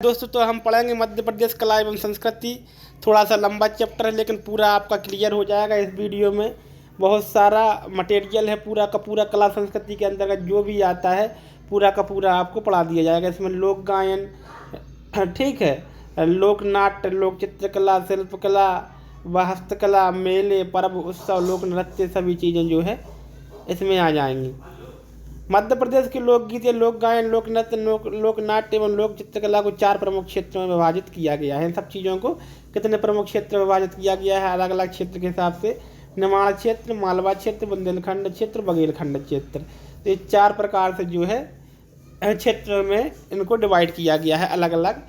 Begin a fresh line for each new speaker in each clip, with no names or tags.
दोस्तों तो हम पढ़ेंगे मध्य प्रदेश कला एवं संस्कृति। थोड़ा सा लंबा चैप्टर है लेकिन पूरा आपका क्लियर हो जाएगा इस वीडियो में। बहुत सारा मटेरियल है, पूरा का पूरा कला संस्कृति के अंतर्गत जो भी आता है पूरा का पूरा आपको पढ़ा दिया जाएगा। इसमें लोक गायन, ठीक है, लोक नाट्य, लोक चित्रकला, शिल्पकला व हस्तकला, मेले, पर्व, उत्सव, लोक नृत्य, सभी चीज़ें जो है इसमें आ जाएंगी। मध्य प्रदेश के लोकगीत या लोक गायन, लोक नृत्य, लोक नाट्य एवं लोक चित्रकला को 4 प्रमुख क्षेत्रों में विभाजित किया गया है। इन सब चीज़ों को कितने प्रमुख क्षेत्र में विभाजित किया गया है अलग अलग क्षेत्र के हिसाब से? निमाड़ क्षेत्र, मालवा क्षेत्र, बुंदेलखंड क्षेत्र, बघेलखंड क्षेत्र। तो ये 4 प्रकार से जो है क्षेत्र में इनको डिवाइड किया गया है, अलग अलग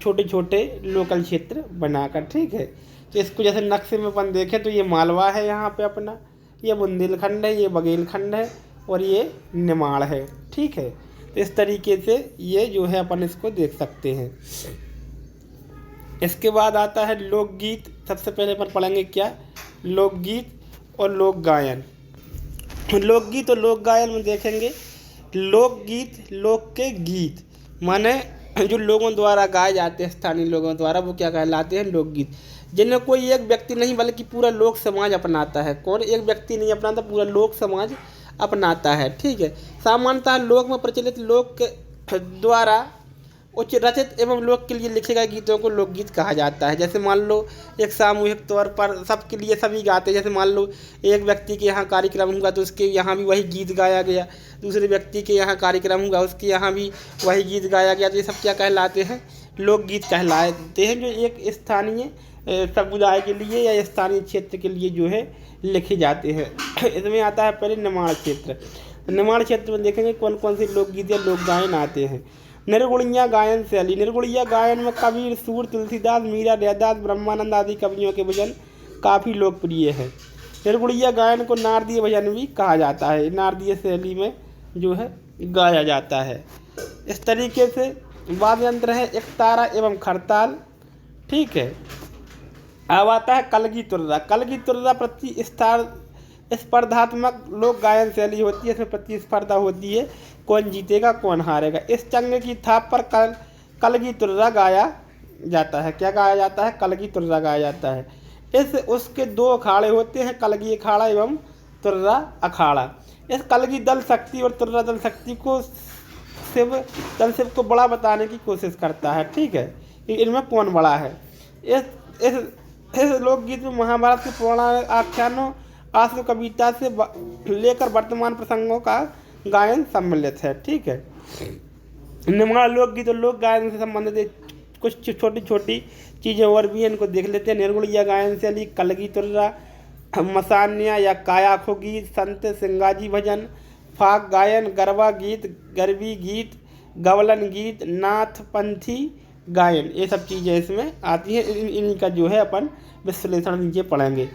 छोटे छोटे लोकल क्षेत्र बनाकर, ठीक है। तो इसको जैसे नक्शे में अपन देखें तो ये मालवा है, यहाँ पे अपना ये बुंदेलखंड है, ये बघेलखंड है और ये निमाड़ है, ठीक है। तो इस तरीके से ये जो है अपन इसको देख सकते हैं। इसके बाद आता है लोकगीत। सबसे पहले अपन पढ़ेंगे क्या? लोकगीत और लोक गायन। लोकगीत और लोक गायन में देखेंगे, लोकगीत लोक के गीत माने जो लोगों द्वारा गाए जाते हैं, स्थानीय लोगों द्वारा, वो क्या कहलाते हैं? लोकगीत। जिन्हें कोई एक व्यक्ति नहीं बल्कि पूरा लोक समाज अपनाता है। कौन? एक व्यक्ति नहीं अपनाता, पूरा लोक समाज अपनाता है, ठीक है। सामान्यतः लोक में प्रचलित लोक के द्वारा उच्च रचित एवं लोक के लिए लिखे गए गीतों को लोकगीत कहा जाता है। जैसे मान लो एक सामूहिक तौर पर सबके लिए सभी गाते हैं। जैसे मान लो एक व्यक्ति के यहाँ कार्यक्रम हुआ तो उसके यहाँ भी वही गीत गाया गया, दूसरे व्यक्ति के यहाँ कार्यक्रम हुआ उसके यहाँ भी वही गीत गाया गया। तो ये सब क्या कहलाते हैं? लोकगीत कहलाते हैं, जो एक स्थानीय समुदाय के लिए या स्थानीय क्षेत्र के लिए जो है लिखे जाते हैं। इसमें आता है पहले निमाड़ क्षेत्र। निमाड़ क्षेत्र में देखेंगे कौन कौन से लोकगीत या लोक गायन आते हैं। निर्गुणिया गायन शैली। निर्गुणिया गायन में कबीर, सूर, तुलसीदास, मीरा, रैदास, ब्रह्मानंद आदि कवियों के भजन काफ़ी लोकप्रिय है। निर्गुणिया गायन को नारदीय भजन भी कहा जाता है। नारदीय शैली में जो है गाया जाता है। इस तरीके से वाद्य यंत्र है एकतारा एवं खड़ताल, ठीक है। अब आता है कलगी तुर्रा। कलगी तुर्रा स्पर्धात्मक लोक गायन शैली होती है। इसमें प्रतिस्पर्धा होती है, कौन जीतेगा कौन हारेगा। इस चंग की थाप पर कलगी तुर्रा गाया जाता है। क्या गाया जाता है? कलगी तुर्रा गाया जाता है। उसके 2 अखाड़े होते हैं, कलगी अखाड़ा एवं तुर्रा अखाड़ा। इस कलगी दल शक्ति और तुर्रा दल शक्ति को शिव को बड़ा बताने की कोशिश करता है, ठीक है, कि इनमें कौन बड़ा है। इस लोकगीत में महाभारत के पौराणिक आख्यानों, आश्र कविता से लेकर वर्तमान प्रसंगों का गायन सम्मिलित है, ठीक है। निमाड़ लोकगीत और लोक गायन से संबंधित कुछ छोटी छोटी चीज़ें और भी इनको देख लेते हैं। निर्गुणिया गायन शैली, कलगी तुर्रा, मसान्या या कायाखो गीत, संत सिंगाजी भजन, फाग गायन, गरबा गीत, गरबी गीत, गवलन गीत, नाथपंथी गायन, ये सब चीज़ें इसमें आती हैं। इनका जो है अपन विश्लेषण नीचे पढ़ेंगे।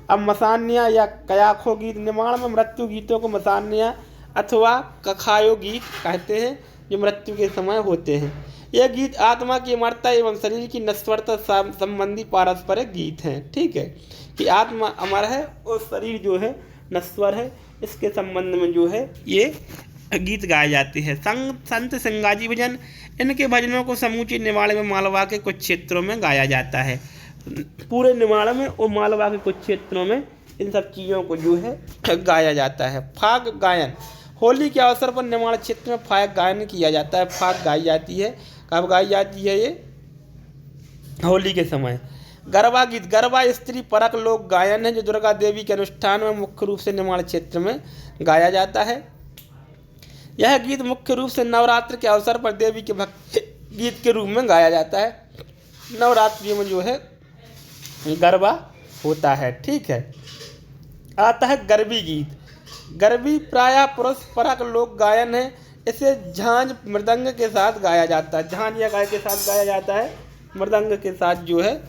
अब मसान्या या कयाखो गीत। निमाड़ में मृत्यु गीतों को मसान्या अथवा कखायो गीत कहते हैं, जो मृत्यु के समय होते हैं। यह गीत आत्मा की अमरता एवं शरीर की नश्वरता संबंधी पारस्परिक गीत हैं, ठीक है, कि आत्मा अमर है और शरीर जो है नश्वर है, इसके संबंध में जो है ये गीत गाए जाते हैं। संत सिंगाजी भजन। इनके भजनों को समूचे निमाड़ में मालवा के कुछ क्षेत्रों में गाया जाता है। पूरे निमाड़ में और मालवा के कुछ क्षेत्रों में इन सब चीज़ों को जो है गाया जाता है। फाग गायन। होली के अवसर पर निमाड़ क्षेत्र में फाग गायन किया जाता है। फाग गाई जाती है। कब गाई जाती है? ये होली के समय। गरबा गीत। गरबा स्त्री परक लोक गायन है, जो दुर्गा देवी के अनुष्ठान में मुख्य रूप से निमाड़ क्षेत्र में गाया जाता है। यह गीत मुख्य रूप से नवरात्र के अवसर पर देवी के भक्ति गीत के रूप में गाया जाता है। नवरात्रि में जो है गरबा होता है, ठीक है। आता है गरबी गीत। गरबी प्रायः पुरुष परक लोक गायन है। इसे झांझ मृदंग के साथ गाया जाता है। झांझ या गाय के साथ गाया जाता है, मृदंग के साथ जो है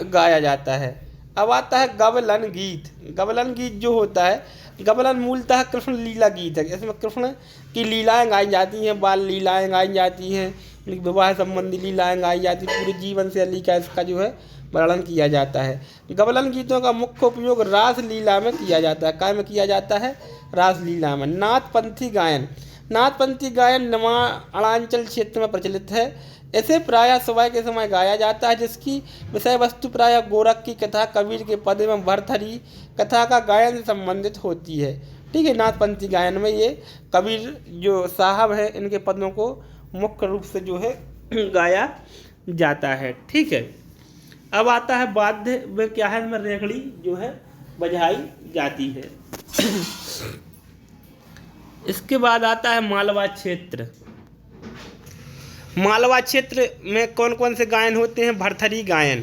गाया जाता है। अब आता है गवलन गीत। गवलन गीत जो होता है, गवलन मूलतः कृष्ण लीला गीत है। इसमें कृष्ण की लीलाएं गाई जाती हैं, बाल लीलाएं गाई जाती हैं, विवाह संबंधी लीलाएं गाई जाती हैं। पूरी जीवन शैली का इसका जो है वर्णन किया जाता है। गवलन गीतों का मुख्य उपयोग रास लीला में किया जाता है। काय में किया जाता है? रास लीला में। नाथपंथी गायन। नाथपंथी गायन निमाड़ांचल क्षेत्र में प्रचलित है। इसे प्रायः सुबह के समय गाया जाता है, जिसकी विषय वस्तु प्रायः गोरख की कथा, कबीर के पद एवं भरथरी कथा का गायन से संबंधित होती है। ठीक है, नाथपंथी गायन में ये कबीर जो साहब है इनके पदों को मुख्य रूप से जो है गाया जाता है। ठीक है, अब आता है वाद्य में क्या है, इसमें रेखड़ी जो है बजाई जाती है। इसके बाद आता है मालवा क्षेत्र। मालवा क्षेत्र में कौन कौन से गायन होते हैं, भरथरी गायन।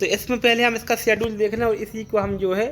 तो इसमें पहले हम इसका शेड्यूल देख लें और इसी को हम जो है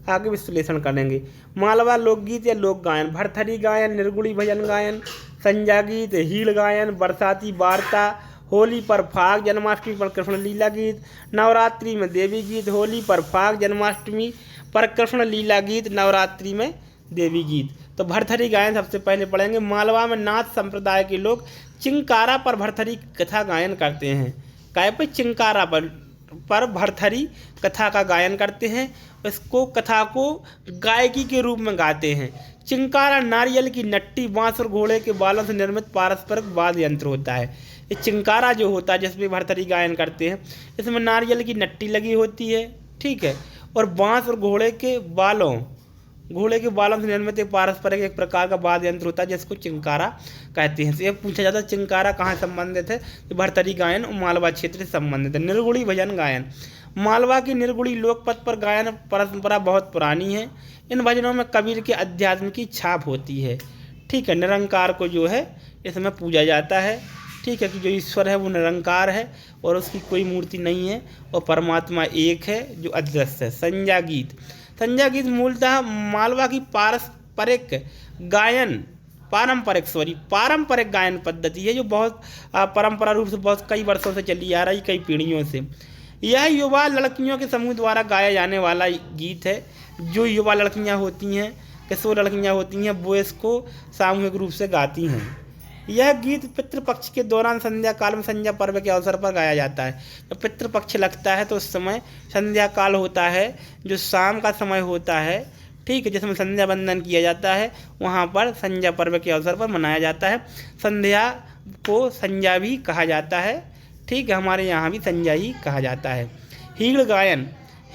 आगे विश्लेषण करेंगे। मालवा लोकगीत या लोक गायन, भरथरी गायन, निर्गुणी भजन गायन, संजा गीत, हील गायन, बरसाती वार्ता, होली पर फाग, जन्माष्टमी पर कृष्ण लीला गीत, नवरात्रि में देवी गीत, होली पर फाग, जन्माष्टमी पर कृष्ण लीला गीत, नवरात्रि में देवी गीत। तो भरथरी गायन सबसे पहले पढ़ेंगे। मालवा में नाथ संप्रदाय के लोग चिंकारा पर भरथरी कथा गायन करते हैं। काय पर चिंकारा पर भरथरी कथा का गायन करते हैं। इसको कथा को गायकी के रूप में गाते हैं। चिंकारा नारियल की नट्टी, बांस और घोड़े के बालों से निर्मित पारस्परिक वाद्य यंत्र होता है। ये चिंकारा जो होता है जिसमें भरथरी गायन करते हैं, इसमें नारियल की नट्टी लगी होती है। ठीक है, और बांस और घोड़े के बालों से निर्मित एक पारस्परिक एक प्रकार का वाद्य यंत्र होता है जिसको चिंकारा कहते हैं। तो ये पूछा जाता है चिंकारा कहाँ संबंधित है, तो भरथरी गायन मालवा क्षेत्र से संबंधित है। निर्गुणी भजन गायन, मालवा की निर्गुणी लोकपथ पर गायन परंपरा बहुत पुरानी है। इन भजनों में कबीर के अध्यात्म की छाप होती है। ठीक है, निरंकार को जो है इसमें पूजा जाता है। ठीक है, कि जो ईश्वर है वो निरंकार है और उसकी कोई मूर्ति नहीं है और परमात्मा एक है जो अदृश्य है। संजा गीत, संजा गीत मूलतः मालवा की पारंपरिक गायन पद्धति है जो बहुत परंपरा रूप से बहुत कई वर्षों से चली आ रही, कई पीढ़ियों से। यह युवा लड़कियों के समूह द्वारा गाया जाने वाला गीत है। जो युवा लड़कियां होती हैं, किशोर लड़कियां होती हैं, वो इसको सामूहिक रूप से गाती हैं। यह गीत पितृपक्ष के दौरान संध्या काल में संध्या पर्व के अवसर पर गाया जाता है। जब पितृपक्ष लगता है तो उस समय संध्या काल होता है, जो शाम का समय होता है। ठीक है, जिसमें संध्या बंदन किया जाता है, वहाँ पर संध्या पर्व के अवसर पर मनाया जाता है। संध्या को संध्या भी कहा जाता है। ठीक है, हमारे यहाँ भी संध्या ही कहा जाता है।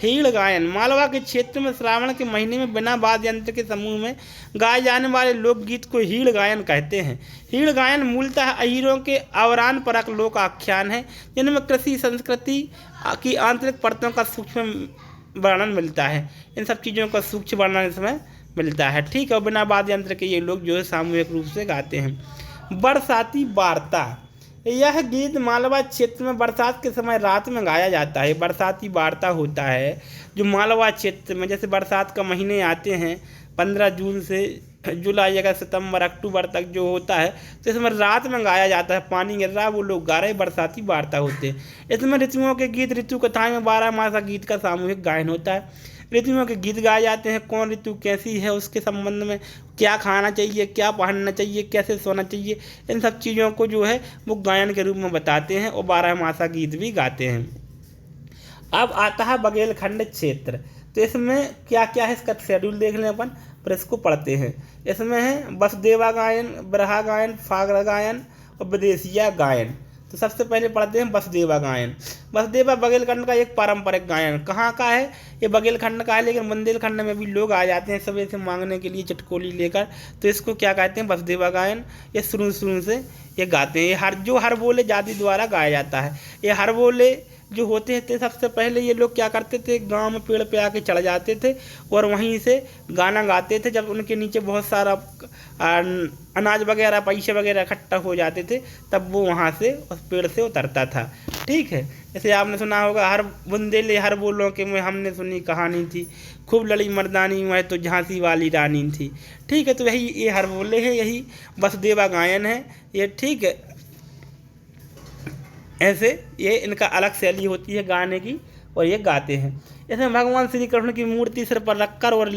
हीड़ गायन मालवा के क्षेत्र में श्रावण के महीने में बिना वाद्य यंत्र के समूह में गाए जाने वाले लोकगीत को हीड़ गायन कहते हैं। हीड़ गायन मूलतः अहीरों के आवरान परक लोक आख्यान है, जिनमें कृषि संस्कृति की आंतरिक परतों का सूक्ष्म वर्णन मिलता है। इन सब चीज़ों का सूक्ष्म वर्णन इसमें मिलता है। ठीक है, और बिना वाद्य यंत्र के ये लोग जो है सामूहिक रूप से गाते हैं। बरसाती वार्ता, यह गीत मालवा क्षेत्र में बरसात के समय रात में गाया जाता है। बरसाती वार्ता होता है जो मालवा क्षेत्र में, जैसे बरसात का महीने आते हैं 15 जून से जुलाई, अगस्त, सितंबर, अक्टूबर तक जो होता है, तो इसमें रात में गाया जाता है। पानी गिर रहा है, वो लोग गा रहे, बरसाती वार्ता होते हैं। इसमें ऋतुओं के गीत, ऋतु कथाएं में 12 मासा गीत का सामूहिक गायन होता है। ऋतुओं के गीत गाए जाते हैं। कौन ऋतु कैसी है, उसके संबंध में क्या खाना चाहिए, क्या पहनना चाहिए, कैसे सोना चाहिए, इन सब चीज़ों को जो है वो गायन के रूप में बताते हैं और 12 मासा गीत भी गाते हैं। अब आता है बघेलखंड क्षेत्र। तो इसमें क्या क्या है इसका शेड्यूल देख लें अपन, फिर इसको पढ़ते हैं। इसमें है बसदेवा गायन, बरहा गायन, फागरा गायन और विदेशिया गायन। तो सबसे पहले पढ़ते हैं बसदेवा गायन। बसदेवा बघेलखंड का एक पारंपरिक गायन। कहाँ का है ये, बघेलखंड का है, लेकिन बुंदेलखंड में भी लोग आ जाते हैं सवेरे से मांगने के लिए चटकोली लेकर। तो इसको क्या कहते हैं, बसदेवा गायन। ये शुरू से ये गाते हैं। ये हर बोले जाति द्वारा गाया जाता है। ये हर बोले जो होते थे, सबसे पहले ये लोग क्या करते थे, गांव में पेड़ पे आके चढ़ जाते थे और वहीं से गाना गाते थे। जब उनके नीचे बहुत सारा अनाज वगैरह, पैसे वगैरह इकट्ठा हो जाते थे, तब वो वहाँ से उस पेड़ से उतरता था। ठीक है, जैसे आपने सुना होगा, हर बुंदेले हर बोलों के में हमने सुनी कहानी थी, खूब लड़ी मर्दानी मैं तो झांसी वाली रानी थी। ठीक है, तो यही ये हर बोले हैं, यही बसदेवा गायन है ये। ठीक है, ऐसे ये इनका अलग शैली होती है गाने की और ये गाते हैं। इसमें भगवान श्री कृष्ण की मूर्ति सिर पर रखकर और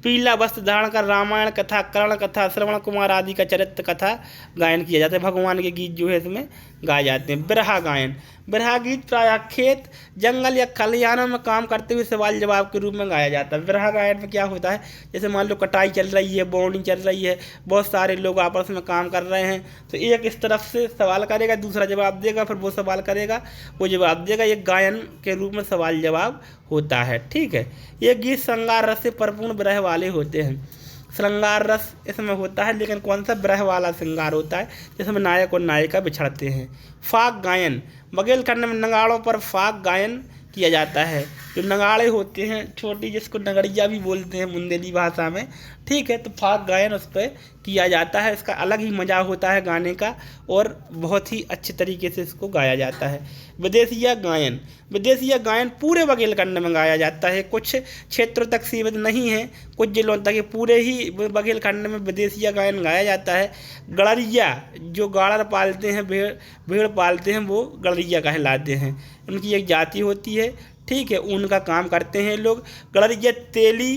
पीला वस्त्र धारण कर रामायण कथा, कर्ण कथा, श्रवण कुमार आदि का चरित्र कथा गायन किया जाता है। भगवान के गीत जो है इसमें गाए जाते हैं। बिरहा गायन, बिरहा गीत प्रायः खेत, जंगल या खलिहानों में काम करते हुए सवाल जवाब के रूप में गाया जाता है। बिरहा गायन में क्या होता है, जैसे मान लो कटाई चल रही है, बोवनी चल रही है, बहुत सारे लोग आपस में काम कर रहे हैं, तो एक इस तरफ से सवाल करेगा, दूसरा जवाब देगा, फिर वो सवाल करेगा, वो जवाब देगा। ये गायन के रूप में सवाल जवाब होता है। ठीक है, ये गीत श्रृंगार रस से भरपूर विरह वाले होते हैं। श्रृंगार रस इसमें होता है, लेकिन कौन सा, विरह वाला श्रृंगार होता है, जिसमें नायक और नायिका बिछड़ते हैं। फाग गायन, बघेलखंड में नगाड़ों पर फाग गायन किया जाता है। जो नगाड़े होते हैं छोटी, जिसको नगड़िया भी बोलते हैं बुंदेली भाषा में, ठीक है, तो फाग गायन उस पर किया जाता है। इसका अलग ही मज़ा होता है गाने का, और बहुत ही अच्छे तरीके से इसको गाया जाता है। विदेशिया गायन, विदेशिया गायन पूरे बघेलखंड में गाया जाता है, कुछ क्षेत्रों तक सीमित नहीं है, कुछ जिलों तक, ये पूरे ही बघेलखंड में विदेशिया गायन गाया जाता है। गड़रिया, जो गाड़र पालते हैं, भेड़ पालते हैं, वो गड़रिया कहलाते हैं, उनकी एक जाति होती है। ठीक है, उनका काम करते हैं लोग। गड़रिया, तेली,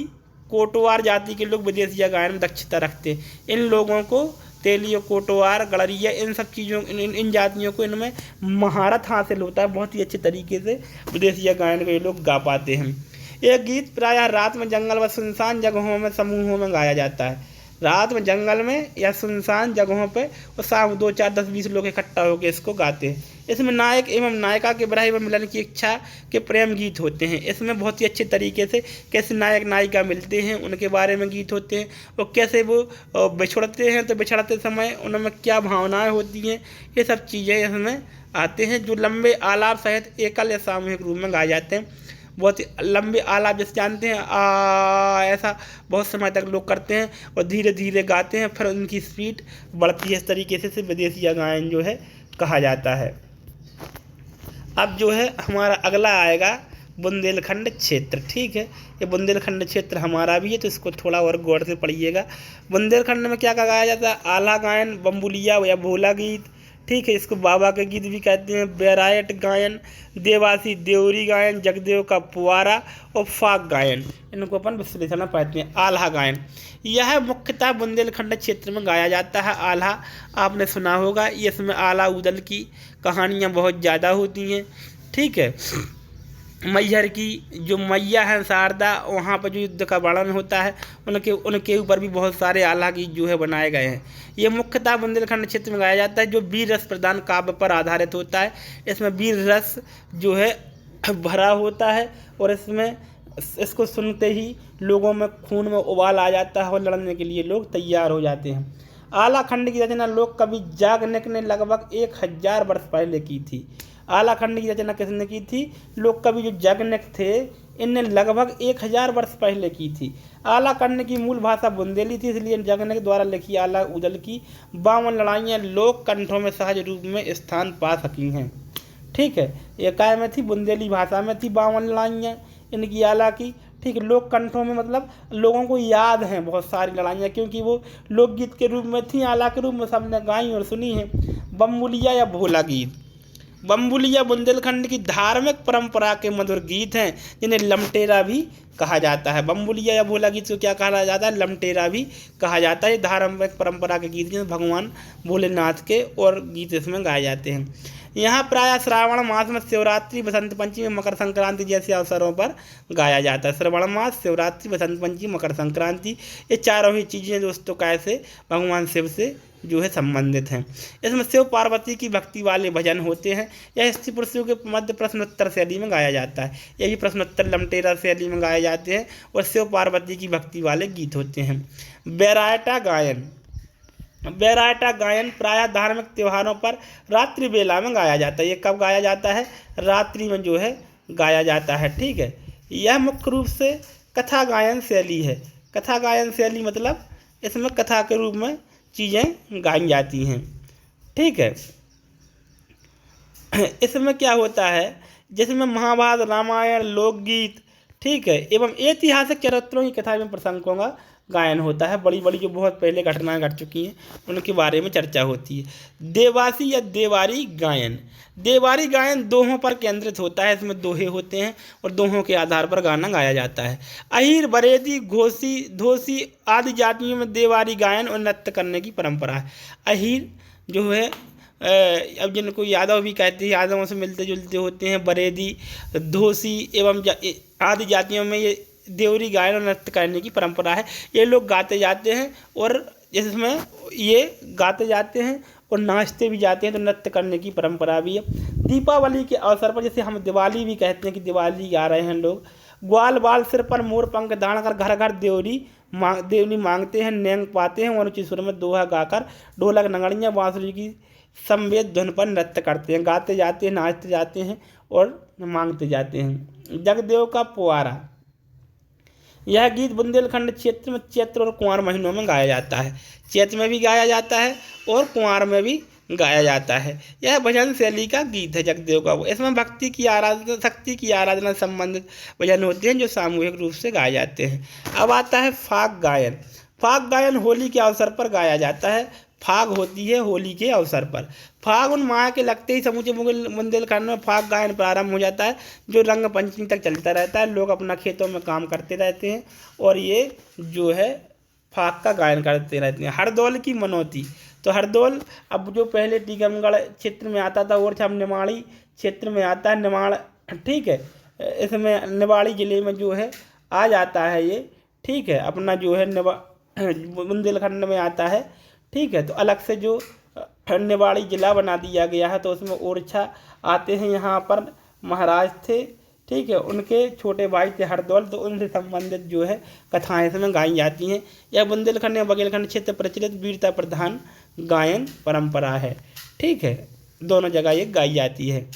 कोटवार जाति के लोग विदेशिया गायन में दक्षता रखते हैं। इन लोगों को, तेली, कोटवार, गड़रिया, इन सब चीज़ों, इन जातियों को इनमें महारत हासिल होता है, बहुत ही अच्छे तरीके से विदेशिया गायन को ये लोग गा पाते हैं। एक गीत प्रायः रात में जंगल व सुनसान जगहों में समूहों में गाया जाता है। रात में जंगल में या सुनसान जगहों पे और शाम 2, 4, 10, 20 लोग इकट्ठा होकर इसको गाते हैं। इसमें नायक एवं नायिका के विरह एवं मिलन की इच्छा के प्रेम गीत होते हैं। इसमें बहुत ही अच्छे तरीके से कैसे नायक नायिका मिलते हैं उनके बारे में गीत होते हैं, और कैसे वो बिछड़ते हैं तो बिछड़ते समय उनमें क्या भावनाएं होती हैं, ये सब चीज़ें इसमें आते हैं। जो लंबे आलाप सहित एकल या सामूहिक रूप में गाए जाते हैं। बहुत ही लंबे आलाप जैसे जानते हैं, ऐसा बहुत समय तक लोग करते हैं और धीरे धीरे गाते हैं, फिर उनकी स्पीड बढ़ती है। इस तरीके से विदेशिया गायन जो है कहा जाता है। अब जो है हमारा अगला आएगा बुंदेलखंड क्षेत्र। ठीक है, ये बुंदेलखंड क्षेत्र हमारा भी है, तो इसको थोड़ा और गौर से पढ़िएगा। बुंदेलखंड में क्या गाया जाता है, आला गायन, बम्बुलिया या भोला गीत, ठीक है, इसको बाबा के गीत भी कहते हैं। बैरायट गायन, देवासी देवरी गायन, जगदेव का पुआरा और फाग गायन, इनको अपन विश्लेषण में पढ़ते हैं। आल्हा गायन, यह मुख्यतः बुंदेलखंड क्षेत्र में गाया जाता है। आल्हा आपने सुना होगा, इसमें आला उदल की कहानियाँ बहुत ज़्यादा होती हैं। ठीक है, मैहर की जो मैया है शारदा, वहाँ पर जो युद्ध का वर्णन होता है, उनके ऊपर भी बहुत सारे आल्हा गीत जो है बनाए गए हैं। ये मुख्यतः बुंदेलखंड क्षेत्र में गाया जाता है, जो वीर रस प्रधान काव्य पर आधारित होता है। इसमें वीर रस जो है भरा होता है, और इसको सुनते ही लोगों में खून में उबाल आ जाता है और लड़ने के लिए लोग तैयार हो जाते हैं। आला खंड की रचना लोक कवि याज्ञनिक ने लगभग 1000 वर्ष पहले की थी। आला खंड की रचना किसने की थी, लोक कवि जो याज्ञनिक थे, इनने लगभग 1000 वर्ष पहले की थी। आला खंड की मूल भाषा बुंदेली थी, इसलिए याज्ञनिक द्वारा लिखी आला उदल की 52 लड़ाइयाँ लोक कंठों में सहज रूप में स्थान पा सकी हैं। ठीक है, ये काय में थी, बुंदेली भाषा में थी 52 लड़ाइयाँ इनकी आला की। ठीक है, लोक कंठों में मतलब लोगों को याद हैं बहुत सारी लड़ाइयाँ, क्योंकि वो लोकगीत के रूप में थी, आला के रूप में सबने गाई और सुनी है। बम्बुलिया या भोला गीत, बम्बुलिया बुंदेलखंड की धार्मिक परंपरा के मधुर गीत हैं, जिन्हें लमटेरा भी कहा जाता है। बम्बुलिया या भोला गीत को क्या कहा जाता है, लमटेरा भी कहा जाता है। धार्मिक परंपरा के गीत जिनमें भगवान भोलेनाथ के और गीत इसमें गाए जाते हैं। यहाँ प्रायः श्रावण मास में शिवरात्रि, बसंत पंचमी, मकर संक्रांति जैसे अवसरों पर गाया जाता है। श्रावण मास, शिवरात्रि, बसंत पंचमी, मकर संक्रांति, ये चारों ही चीज़ें दोस्तों कैसे भगवान शिव से जो है संबंधित हैं। इसमें शिव पार्वती की भक्ति वाले भजन होते हैं। यह स्त्री पुरुषों के मध्य प्रश्नोत्तर शैली में गाया जाता है। यही प्रश्नोत्तर लमटेरा शैली में गाए जाते हैं और शिव पार्वती की भक्ति वाले गीत होते हैं। बैरायटा गायन, बैरायटा गायन प्रायः धार्मिक त्योहारों पर रात्रि बेला में गाया जाता है। ये कब गाया जाता है, रात्रि में जो है गाया जाता है। ठीक है, यह मुख्य रूप से कथा गायन शैली है। कथा गायन शैली मतलब इसमें कथा के रूप में चीज़ें गाई जाती हैं। ठीक है, इसमें क्या होता है, जिसमें महाभारत, रामायण, लोकगीत, ठीक है, एवं ऐतिहासिक चरित्रों की कथा एवं प्रसंगों का गायन होता है। बड़ी बड़ी जो बहुत पहले घटनाएं घट चुकी हैं उनके बारे में चर्चा होती है। देवासी या देवारी गायन, देवारी गायन दोहों पर केंद्रित होता है। इसमें दोहे होते हैं और दोहों के आधार पर गाना गाया जाता है। अहीर, बरेदी, घोसी, धोसी आदि जातियों में देवारी गायन और नृत्य करने की परंपरा है। अहीर जो है अब जिनको यादव भी कहते हैं, यादवों से मिलते जुलते होते हैं। बरेदी, धोसी एवं आदि जातियों में ये देवरी गायन और नृत्य करने की परंपरा है। ये लोग गाते जाते हैं और इसमें ये गाते जाते हैं और नाचते भी जाते हैं, तो नृत्य करने की परंपरा भी है। दीपावली के अवसर पर, जैसे हम दिवाली भी कहते हैं कि दिवाली गा रहे हैं लोग, ग्वाल बाल सिर पर मोर पंख दान कर घर घर देवनी मांगते हैं, नेंग पाते हैं और ऊंची सुर में दोहा गाकर ढोलक नगड़ियाँ बांसुरी की संवेद धुन पर नृत्य करते हैं, गाते जाते हैं, नाचते जाते हैं और मांगते जाते हैं। जगदेव का पुआरा, यह गीत बुंदेलखंड क्षेत्र में चैत्र और कुंवार महीनों में गाया जाता है। चैत्र में भी गाया जाता है और कुंवार में भी गाया जाता है। यह भजन शैली का गीत है जगदेव का। इसमें भक्ति की आराधना, शक्ति की आराधना संबंधित भजन होते हैं जो सामूहिक रूप से गाए जाते हैं। अब आता है फाग गायन। फाग गायन होली के अवसर पर गाया जाता है। फाग होती है होली के अवसर पर। फागुन माह के लगते ही समूचे बुंदेलखंड में फाग गायन प्रारंभ हो जाता है, जो रंग पंचमी तक चलता रहता है। लोग अपना खेतों में काम करते रहते हैं और ये जो है फाग का गायन करते रहते हैं। हरदौल की मनौती, तो हरदौल अब जो पहले टीकमगढ़ क्षेत्र में आता था और हम निमाड़ी क्षेत्र में आता है, निमाड़, ठीक है, इसमें निवाड़ी ज़िले में जो है आ जाता है ये, ठीक है, अपना जो है बुंदेलखंड में आता है, ठीक है। तो अलग से जो निवाड़ी ज़िला बना दिया गया है, तो उसमें ओरछा आते हैं, यहाँ पर महाराज थे, ठीक है, उनके छोटे भाई थे हरदौल, तो उनसे संबंधित जो है कथाएं इसमें गाई जाती हैं। यह बुंदेलखंड या बघेलखंड क्षेत्र प्रचलित वीरता प्रधान गायन परंपरा है, ठीक है, दोनों जगह ये गाई जाती है।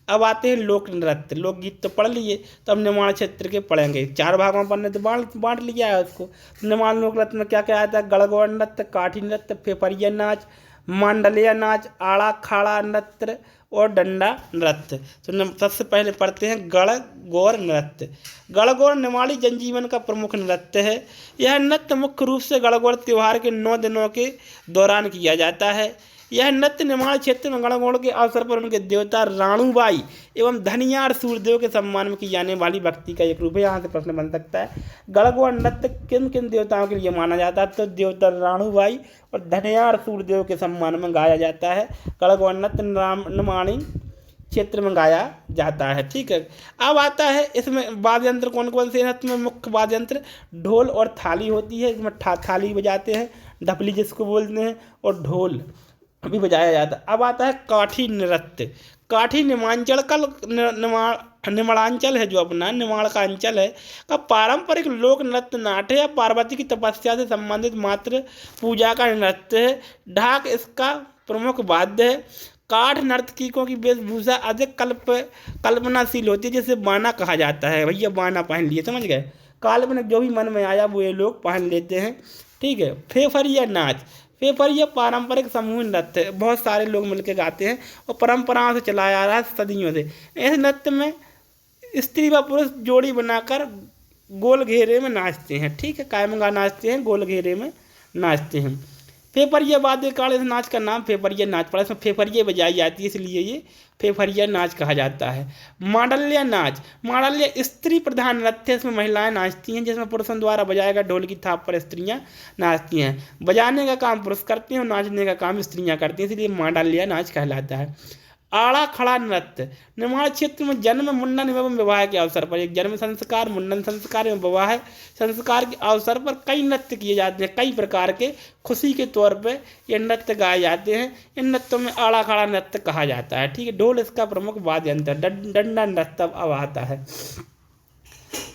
अब आते हैं लोक नृत्य। लोकगीत तो पढ़ लिए, तो अब निमाड़ क्षेत्र के पढ़ेंगे। 4 भागों में पढ़ने तो बांट लिया है उसको। निमाड़ लोक नृत्य में क्या क्या आता है? गणगौर नृत्य, काठी नृत्य, फेफरिया नाच, मांडलिया नाच, आड़ा खाड़ा नृत्य और डंडा नृत्य। तो सबसे पहले पढ़ते हैं गणगौर नृत्य। गणगौर निमाड़ी जनजीवन का प्रमुख नृत्य है। यह नृत्य मुख्य रूप से गणगौर त्यौहार के 9 दिनों के दौरान किया जाता है। यह नृत्य निमाड़ क्षेत्र में गणगौर के अवसर पर उनके देवता राणूबाई एवं धनियार सूर्यदेव के सम्मान में की जाने वाली भक्ति का एक रूप है। यहाँ से प्रश्न बन सकता है, गणगौर नृत्य किन किन देवताओं के लिए माना जाता है? तो देवता राणूबाई और धनियार सूर्यदेव के सम्मान में गाया जाता है। गणगौर नृत्य निमाड़ी क्षेत्र में गाया जाता है, ठीक है। अब आता है इसमें वाद्य यंत्र कौन कौन से नृत्य में मुख्य वाद्य यंत्र ढोल और थाली होती है। इसमें थाली बजाते हैं, ढपली जिसको बोलते हैं, और ढोल भी बजाया जाता है। अब आता है काठी नृत्य। काठी निमांचल का निमाड़ांचल है, जो अपना निमाड़ का अंचल है, का पारंपरिक लोक नृत्य नाट्य या पार्वती की तपस्या से संबंधित मात्र पूजा का नृत्य है। ढाक इसका प्रमुख वाद्य है। काठ नर्तकियों की वेशभूषा अधिक कल्पनाशील होती है, जिसे बाना कहा जाता है। भैया बाना पहन लिए, समझ गए, काल्पनिक जो भी मन में आया वो ये लोग पहन लेते हैं, ठीक है। फेफरिया नाच, फेफरिया पारंपरिक समूह नृत्य है, बहुत सारे लोग मिलकर गाते हैं और परंपराओं से चलाया आ रहा है सदियों से। इस नृत्य में स्त्री व पुरुष जोड़ी बनाकर गोल घेरे में नाचते हैं, ठीक है, कायमगा नाचते हैं, गोल घेरे में नाचते हैं। फेफरिया वाद्य काल इस नाच का नाम फेफरिया नाच पड़ा। इसमें फेफरिया बजाई जाती है, इसलिए ये फेफरिया नाच कहा जाता है। मांडल्या नाच, मांडल्या स्त्री प्रधान नृत्य, इसमें महिलाएं नाचती हैं, जिसमें पुरुषों द्वारा बजाया गया ढोल की थाप पर स्त्रियां नाचती हैं। बजाने का काम पुरुष करते हैं और नाचने का काम स्त्रियां करती हैं, इसलिए मांडल्या नाच कहलाता है। आड़ा खड़ा नृत्य, निमाड़ क्षेत्र में जन्म, मुंडन एवं विवाह के अवसर पर, एक जन्म संस्कार, मुंडन संस्कार एवं विवाह संस्कार के अवसर पर कई नृत्य किए जाते हैं। कई प्रकार के खुशी के तौर पे ये नृत्य गाए जाते हैं। इन नृत्यों में आड़ा खड़ा नृत्य कहा जाता है, ठीक है। ढोल इसका प्रमुख वाद्य यंत्र। डंडा नृत्य अब आता है।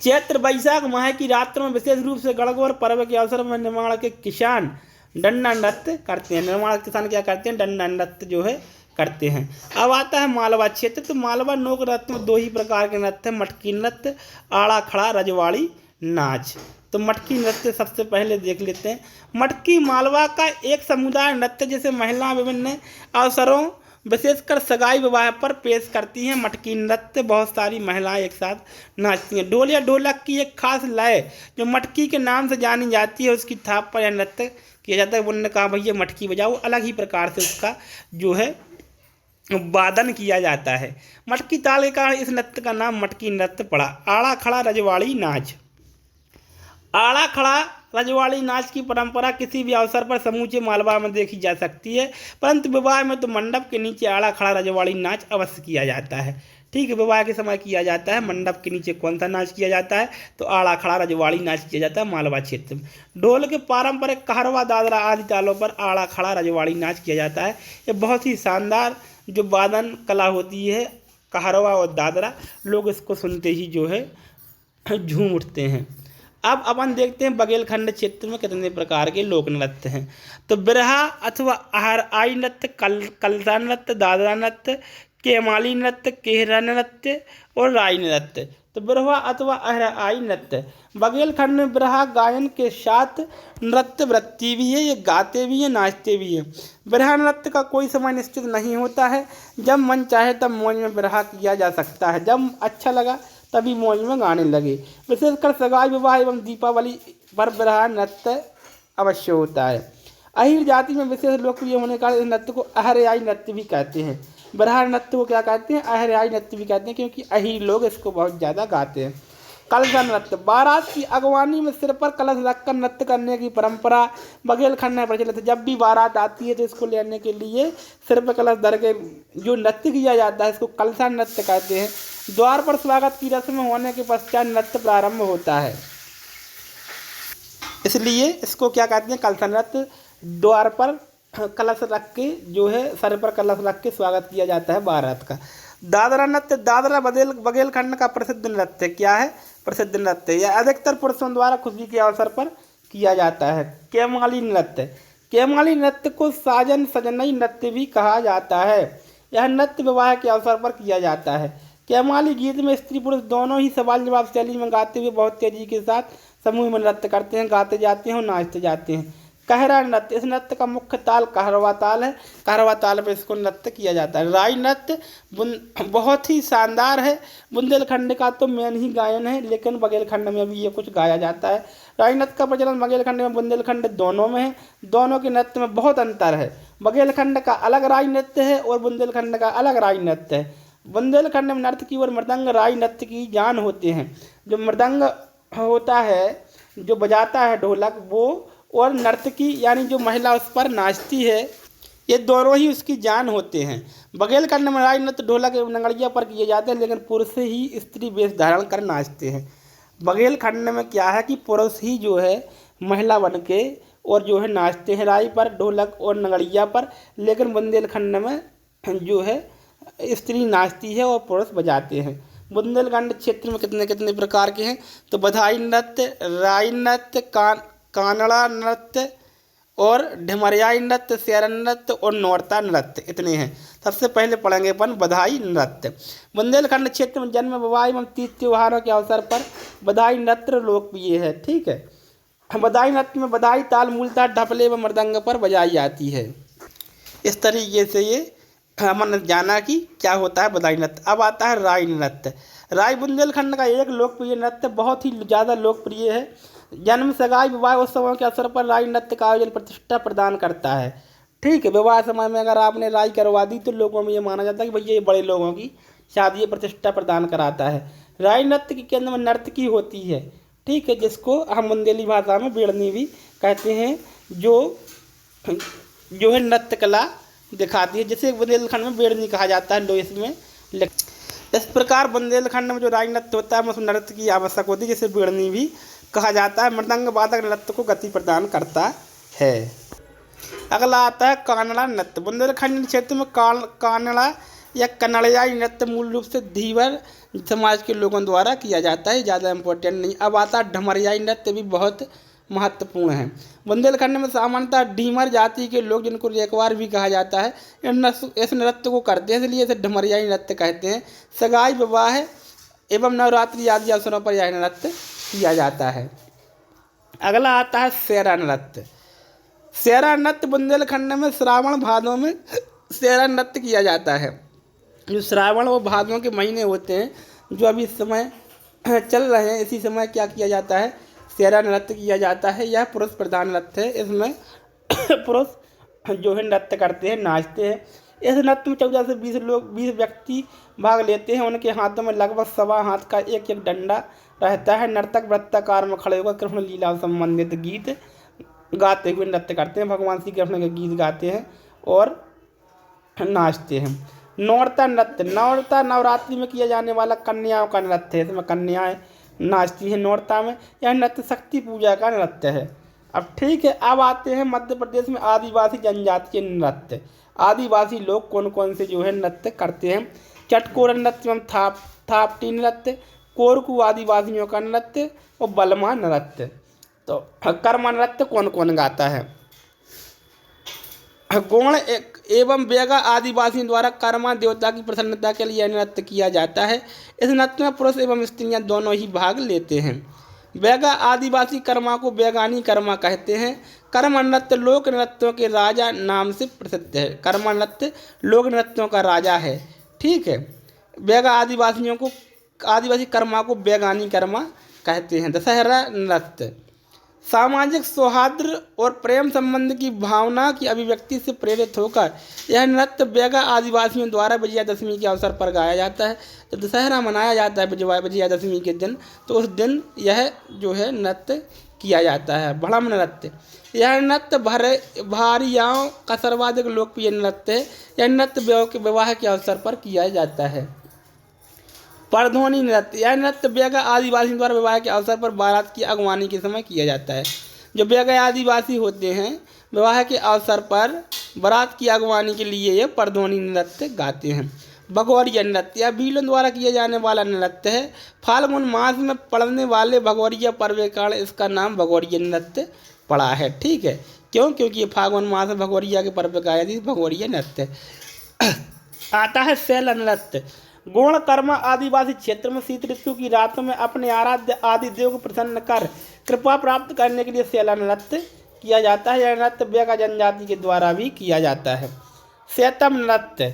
चैत्र वैशाख माह की रात्रों में विशेष रूप से गणगौर पर्व के अवसर में निमाड़ के किसान डंडा नृत्य करते हैं। निमाड़ के किसान क्या करते हैं? डंडा नृत्य जो है करते हैं। अब आता है मालवा क्षेत्र। तो मालवा लोक नृत्य में 2 ही प्रकार के नृत्य हैं, मटकी नृत्य, आड़ा खड़ा, रजवाड़ी नाच। तो मटकी नृत्य सबसे पहले देख लेते हैं। मटकी मालवा का एक समुदाय नृत्य, जैसे महिला विभिन्न अवसरों विशेषकर सगाई विवाह पर पेश करती हैं मटकी नृत्य। बहुत सारी महिलाएं एक साथ नाचती हैं। ढोल या ढोलक की एक खास लय जो मटकी के नाम से जानी जाती है, उसकी थाप पर यह नृत्य किया जाता है। उन्होंने कहा भैया मटकी बजाओ, अलग ही प्रकार से उसका जो है वादन किया जाता है। मटकी ताल के कारण इस नृत्य का नाम मटकी नृत्य पड़ा। आड़ा खड़ा रजवाड़ी नाच। आड़ा खड़ा रजवाड़ी नाच की परंपरा किसी भी अवसर पर समूचे मालवा में देखी जा सकती है, परंतु विवाह में तो मंडप के नीचे आड़ा खड़ा रजवाड़ी नाच अवश्य किया जाता है। ठीक है, विवाह के समय किया जाता है। मंडप के नीचे कौन सा नाच किया जाता है? तो आड़ा खड़ा रजवाड़ी नाच किया जाता है मालवा क्षेत्र में। ढोल के पारंपरिक कहरवा, दादरा आदि तालों पर आड़ा खड़ा रजवाड़ी नाच किया जाता है। ये बहुत ही शानदार जो वादन कला होती है, कहरवा और दादरा, लोग इसको सुनते ही जो है झूम उठते हैं। अब अपन देखते हैं बघेलखंड क्षेत्र में कितने प्रकार के लोक नृत्य हैं। तो बिरहा अथवा आहरआई नृत्य, कलसा नृत्य, दादरा नृत्य, केमाली नृत्य, केहरा नृत्य और राई नृत्य। तो बिरहा अथवा आहरआई नृत्य बघेलखंड में बिरहा गायन के साथ नृत्य वृत्ति भी है, ये गाते भी हैं, नाचते भी हैं। बिरहा नृत्य का कोई समय निश्चित नहीं होता है। जब मन चाहे तब मौज में बिरहा किया जा सकता है, जब अच्छा लगा तभी मौज में गाने लगे। विशेषकर सगाई विवाह एवं दीपावली पर बिरहा नृत्य अवश्य होता है। अहीर जाति में विशेष लोकप्रिय होने के कारण इस नृत्य को आहरआई नृत्य भी कहते हैं। बिरहा नृत्य को क्या कहते हैं? आहरआई नृत्य भी कहते हैं, क्योंकि अहीर लोग इसको बहुत ज़्यादा गाते हैं। कलसा नृत्य, बारात की अगवानी में सिर पर कलश रखकर नृत्य करने की परंपरा बघेलखंड में प्रचलित है। जब भी बारात आती है तो इसको लेने के लिए सिर पर कलश धर के जो नृत्य किया जाता है, इसको कलसा नृत्य कहते हैं। द्वार पर स्वागत की रस्म होने के पश्चात नृत्य प्रारंभ होता है, इसलिए इसको क्या कहते हैं? कलसा नृत्य। द्वार पर कलश रख के जो है सर पर कलश रख के स्वागत किया जाता है बारात का। दादरा नृत्य, दादरा बघेलखंड का प्रसिद्ध नृत्य क्या है? प्रसिद्ध नृत्य यह अधिकतर पुरुषों द्वारा खुशी के अवसर पर किया जाता है। केमाली नृत्य, केमाली नृत्य को साजन सजनई नृत्य भी कहा जाता है। यह नृत्य विवाह के अवसर पर किया जाता है। केमाली गीत में स्त्री पुरुष दोनों ही सवाल जवाब शैली में गाते हुए बहुत तेजी के साथ समूह में नृत्य करते हैं, गाते जाते हैं और नाचते जाते हैं। कहरा नृत्य, इस नृत्य का मुख्य ताल कहरवा ताल है। कहरवा ताल पर इसको नृत्य किया जाता है। राई नृत्य बहुत ही शानदार है। बुंदेलखंड का तो मेन ही गायन है, लेकिन बघेलखंड में भी ये कुछ गाया जाता है। राई नृत्य का प्रचलन बघेलखंड में बुंदेलखंड दोनों में है। दोनों के नृत्य में बहुत अंतर है। बघेलखंड का अलग राई नृत्य है और बुंदेलखंड का अलग राई नृत्य है। बुंदेलखंड में नृत्य की ओर मृदंग, राई नृत्य की जान होते हैं। जो मृदंग होता है, जो बजाता है ढोलक, वो और नर्तकी यानी जो महिला उस पर नाचती है, ये दोनों ही उसकी जान होते हैं। बघेलखंड में राई नृत्य ढोलक एवं नंगड़िया पर किए जाते हैं, लेकिन पुरुष ही स्त्री वेश धारण कर नाचते हैं। बघेलखंड में क्या है कि पुरुष ही जो है महिला बन के और जो है नाचते हैं राई पर, ढोलक और नंगड़िया पर, लेकिन बुंदेलखंड में जो है स्त्री नाचती है और पुरुष बजाते हैं। बुंदेलखंड क्षेत्र में कितने कितने प्रकार के हैं? तो बधाई नृत्य, राई नृत्य, कानड़ा नृत्य और ढिमरियाई नृत्य, सेरन नृत्य और नौरता नृत्य, इतने हैं। सबसे पहले पढ़ेंगे अपन बधाई नृत्य। बुंदेलखंड क्षेत्र में जन्म, विवाह एवं तीज त्योहारों के अवसर पर बधाई नृत्य लोकप्रिय है। ठीक है, बधाई नृत्य में बधाई ताल मूलतः ढपले व मृदंग पर बजाई जाती है। इस तरीके से ये हमने जाना कि क्या होता है बधाई नृत्य। अब आता है राई नृत्य। राई बुंदेलखंड का एक लोकप्रिय नृत्य, बहुत ही ज़्यादा लोकप्रिय है। जन्म, सगाई, विवाह उत्सवों के अवसर पर राई नृत्य का आयोजन प्रतिष्ठा प्रदान करता है। ठीक है, विवाह समय में अगर आपने राई करवा दी तो लोगों में ये माना जाता है कि भैया ये बड़े लोगों की शादी प्रतिष्ठा प्रदान कराता है। राई नृत्य के केंद्र में नर्तकी होती है। ठीक है, जिसको हम बुंदेली भाषा में बेड़नी भी कहते हैं, जो है नृत्य कला दिखाती है, जिसे बुंदेलखंड में बेड़नी कहा जाता है। लोग इसमें इस प्रकार बुंदेलखंड में जो राई नृत्य होता है उसमें नृत्य की आवश्यक होती है, जिसे बेड़नी भी कहा जाता है। मृदंग वादक नृत्य को गति प्रदान करता है। अगला आता है कानड़ा नृत्य। बुंदेलखंड क्षेत्र में कानड़ा या कन्नड़ियाई नृत्य मूल रूप से धीवर समाज के लोगों द्वारा किया जाता है, ज़्यादा इम्पोर्टेंट नहीं। अब आता है ढमरियाई नृत्य, भी बहुत महत्वपूर्ण है। बुंदेलखंड में सामान्यतः ढीमर जाति के लोग, जिनको रेकवार भी कहा जाता है, इस नृत्य को करते हैं, इसलिए इसे ढमरियाई नृत्य कहते हैं। सगाई, विवाह एवं नवरात्रि आदि अवसरों पर यह नृत्य किया जाता है। अगला आता है सेरा नृत्य। सेरा नृत्य बुंदेलखंड में श्रावण भादों में सेहरा नृत्य किया जाता है। जो श्रावण और भादों के महीने होते हैं, जो अभी इस समय चल रहे हैं, इसी समय क्या किया जाता है, सेहरा नृत्य किया जाता है। यह पुरुष प्रधान नृत्य है। इसमें पुरुष जो है नृत्य करते हैं, नाचते हैं। इस नृत्य में 14 से 20 व्यक्ति भाग लेते हैं। उनके हाथों में लगभग 1.25 हाथ का एक एक डंडा रहता है। नर्तक वृत्ताकार में खड़े होकर कृष्ण लीला से संबंधित गीत गाते हुए नृत्य करते हैं। भगवान श्री कृष्ण के गीत गाते हैं और नाचते हैं। नौरता नृत्य, नौरता नवरात्रि में किया जाने वाला कन्याओं का नृत्य है। इसमें कन्याएं नाचती हैं नौरता में। यह नृत्य शक्ति पूजा का नृत्य है। अब ठीक है, अब आते हैं मध्य प्रदेश में आदिवासी जनजातीय नृत्य। आदिवासी लोग कौन कौन से जो है नृत्य करते हैं। चटकोर नृत्य एवं थापटी नृत्य, कोरकू आदिवासियों का नृत्य और बलमा नृत्य। तो कर्मा नृत्य कौन कौन गाता है। गौड़ एवं बेगा आदिवासियों द्वारा कर्मा देवता की प्रसन्नता के लिए नृत्य किया जाता है। इस नृत्य में पुरुष एवं स्त्रियां दोनों ही भाग लेते हैं। बेगा आदिवासी कर्मा को बेगानी कर्मा कहते हैं। कर्मा नृत्य लोक नृत्यों के राजा नाम से प्रसिद्ध है। कर्मा नृत्य लोक नृत्यों का राजा है। ठीक है, बेगा आदिवासी कर्मा को बेगानी कर्मा कहते हैं। दशहरा नृत्य सामाजिक सौहार्द और प्रेम संबंध की भावना की अभिव्यक्ति से प्रेरित होकर यह नृत्य बेगा आदिवासियों द्वारा विजयादशमी के अवसर पर गाया जाता है। तो दशहरा मनाया जाता है विजयादशमी के दिन, तो उस दिन यह जो है नृत्य किया जाता है। भड़म नृत्य, यह नृत्य भारियाओं का सर्वाधिक लोकप्रिय नृत्य है। यह नृत्य विवाह के अवसर पर किया जाता है। परधोनी नृत्य, यह नृत्य बेगा आदिवासी द्वारा विवाह के अवसर पर बारात की अगवानी के समय किया जाता है। जो बेगा आदिवासी होते हैं, विवाह के अवसर पर बारात की अगवानी के लिए ये परधोनी नृत्य गाते हैं। भगौरिया नृत्य, यह भीलों द्वारा किया जाने वाला नृत्य है। फाल्गुन मास में पड़ने वाले भगौरिया पर्व के कारण इसका नाम भगौरिया नृत्य पड़ा है। ठीक है, क्यों? क्योंकि ये फाल्गुन मास में भगौरिया के पर्व गाया थी, भगौरिया नृत्य। आता है शैल नृत्य। गौड़ कर्मा आदिवासी क्षेत्र में शीत ऋतु की रातों में अपने आराध्य आदि देव को प्रसन्न कर कृपा प्राप्त करने के लिए शैला नृत्य किया जाता है। यह नृत्य बेगा जनजाति के द्वारा भी किया जाता है। शैतम नृत्य,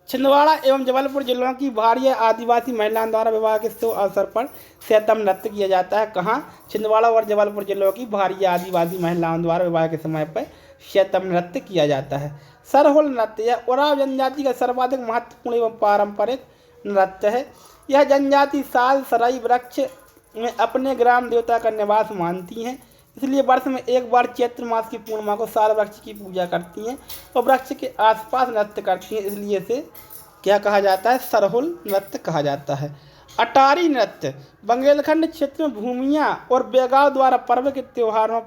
छिंदवाड़ा एवं जबलपुर जिलों की भारिया आदिवासी महिलाओं द्वारा विवाह के शुभ अवसर पर शैतम नृत्य किया जाता है। कहाँ? छिंदवाड़ा और जबलपुर जिलों की भारिया आदिवासी महिलाओं द्वारा विवाह के समय पर शैतम नृत्य किया जाता है। सरहुल नृत्य, यह ओराव जनजाति का सर्वाधिक महत्वपूर्ण एवं पारंपरिक नृत्य है। यह जनजाति साल सराई वृक्ष में अपने ग्राम देवता का निवास मानती हैं, इसलिए वर्ष में एक बार चैत्र मास की पूर्णिमा को साल वृक्ष की पूजा करती हैं और वृक्ष के आसपास नृत्य करती हैं। इसलिए इसे क्या कहा जाता है? सरहुल नृत्य कहा जाता है। अटारी नृत्य, बुंदेलखंड क्षेत्र में भूमिया और बेगाव द्वारा पर्व के त्योहारों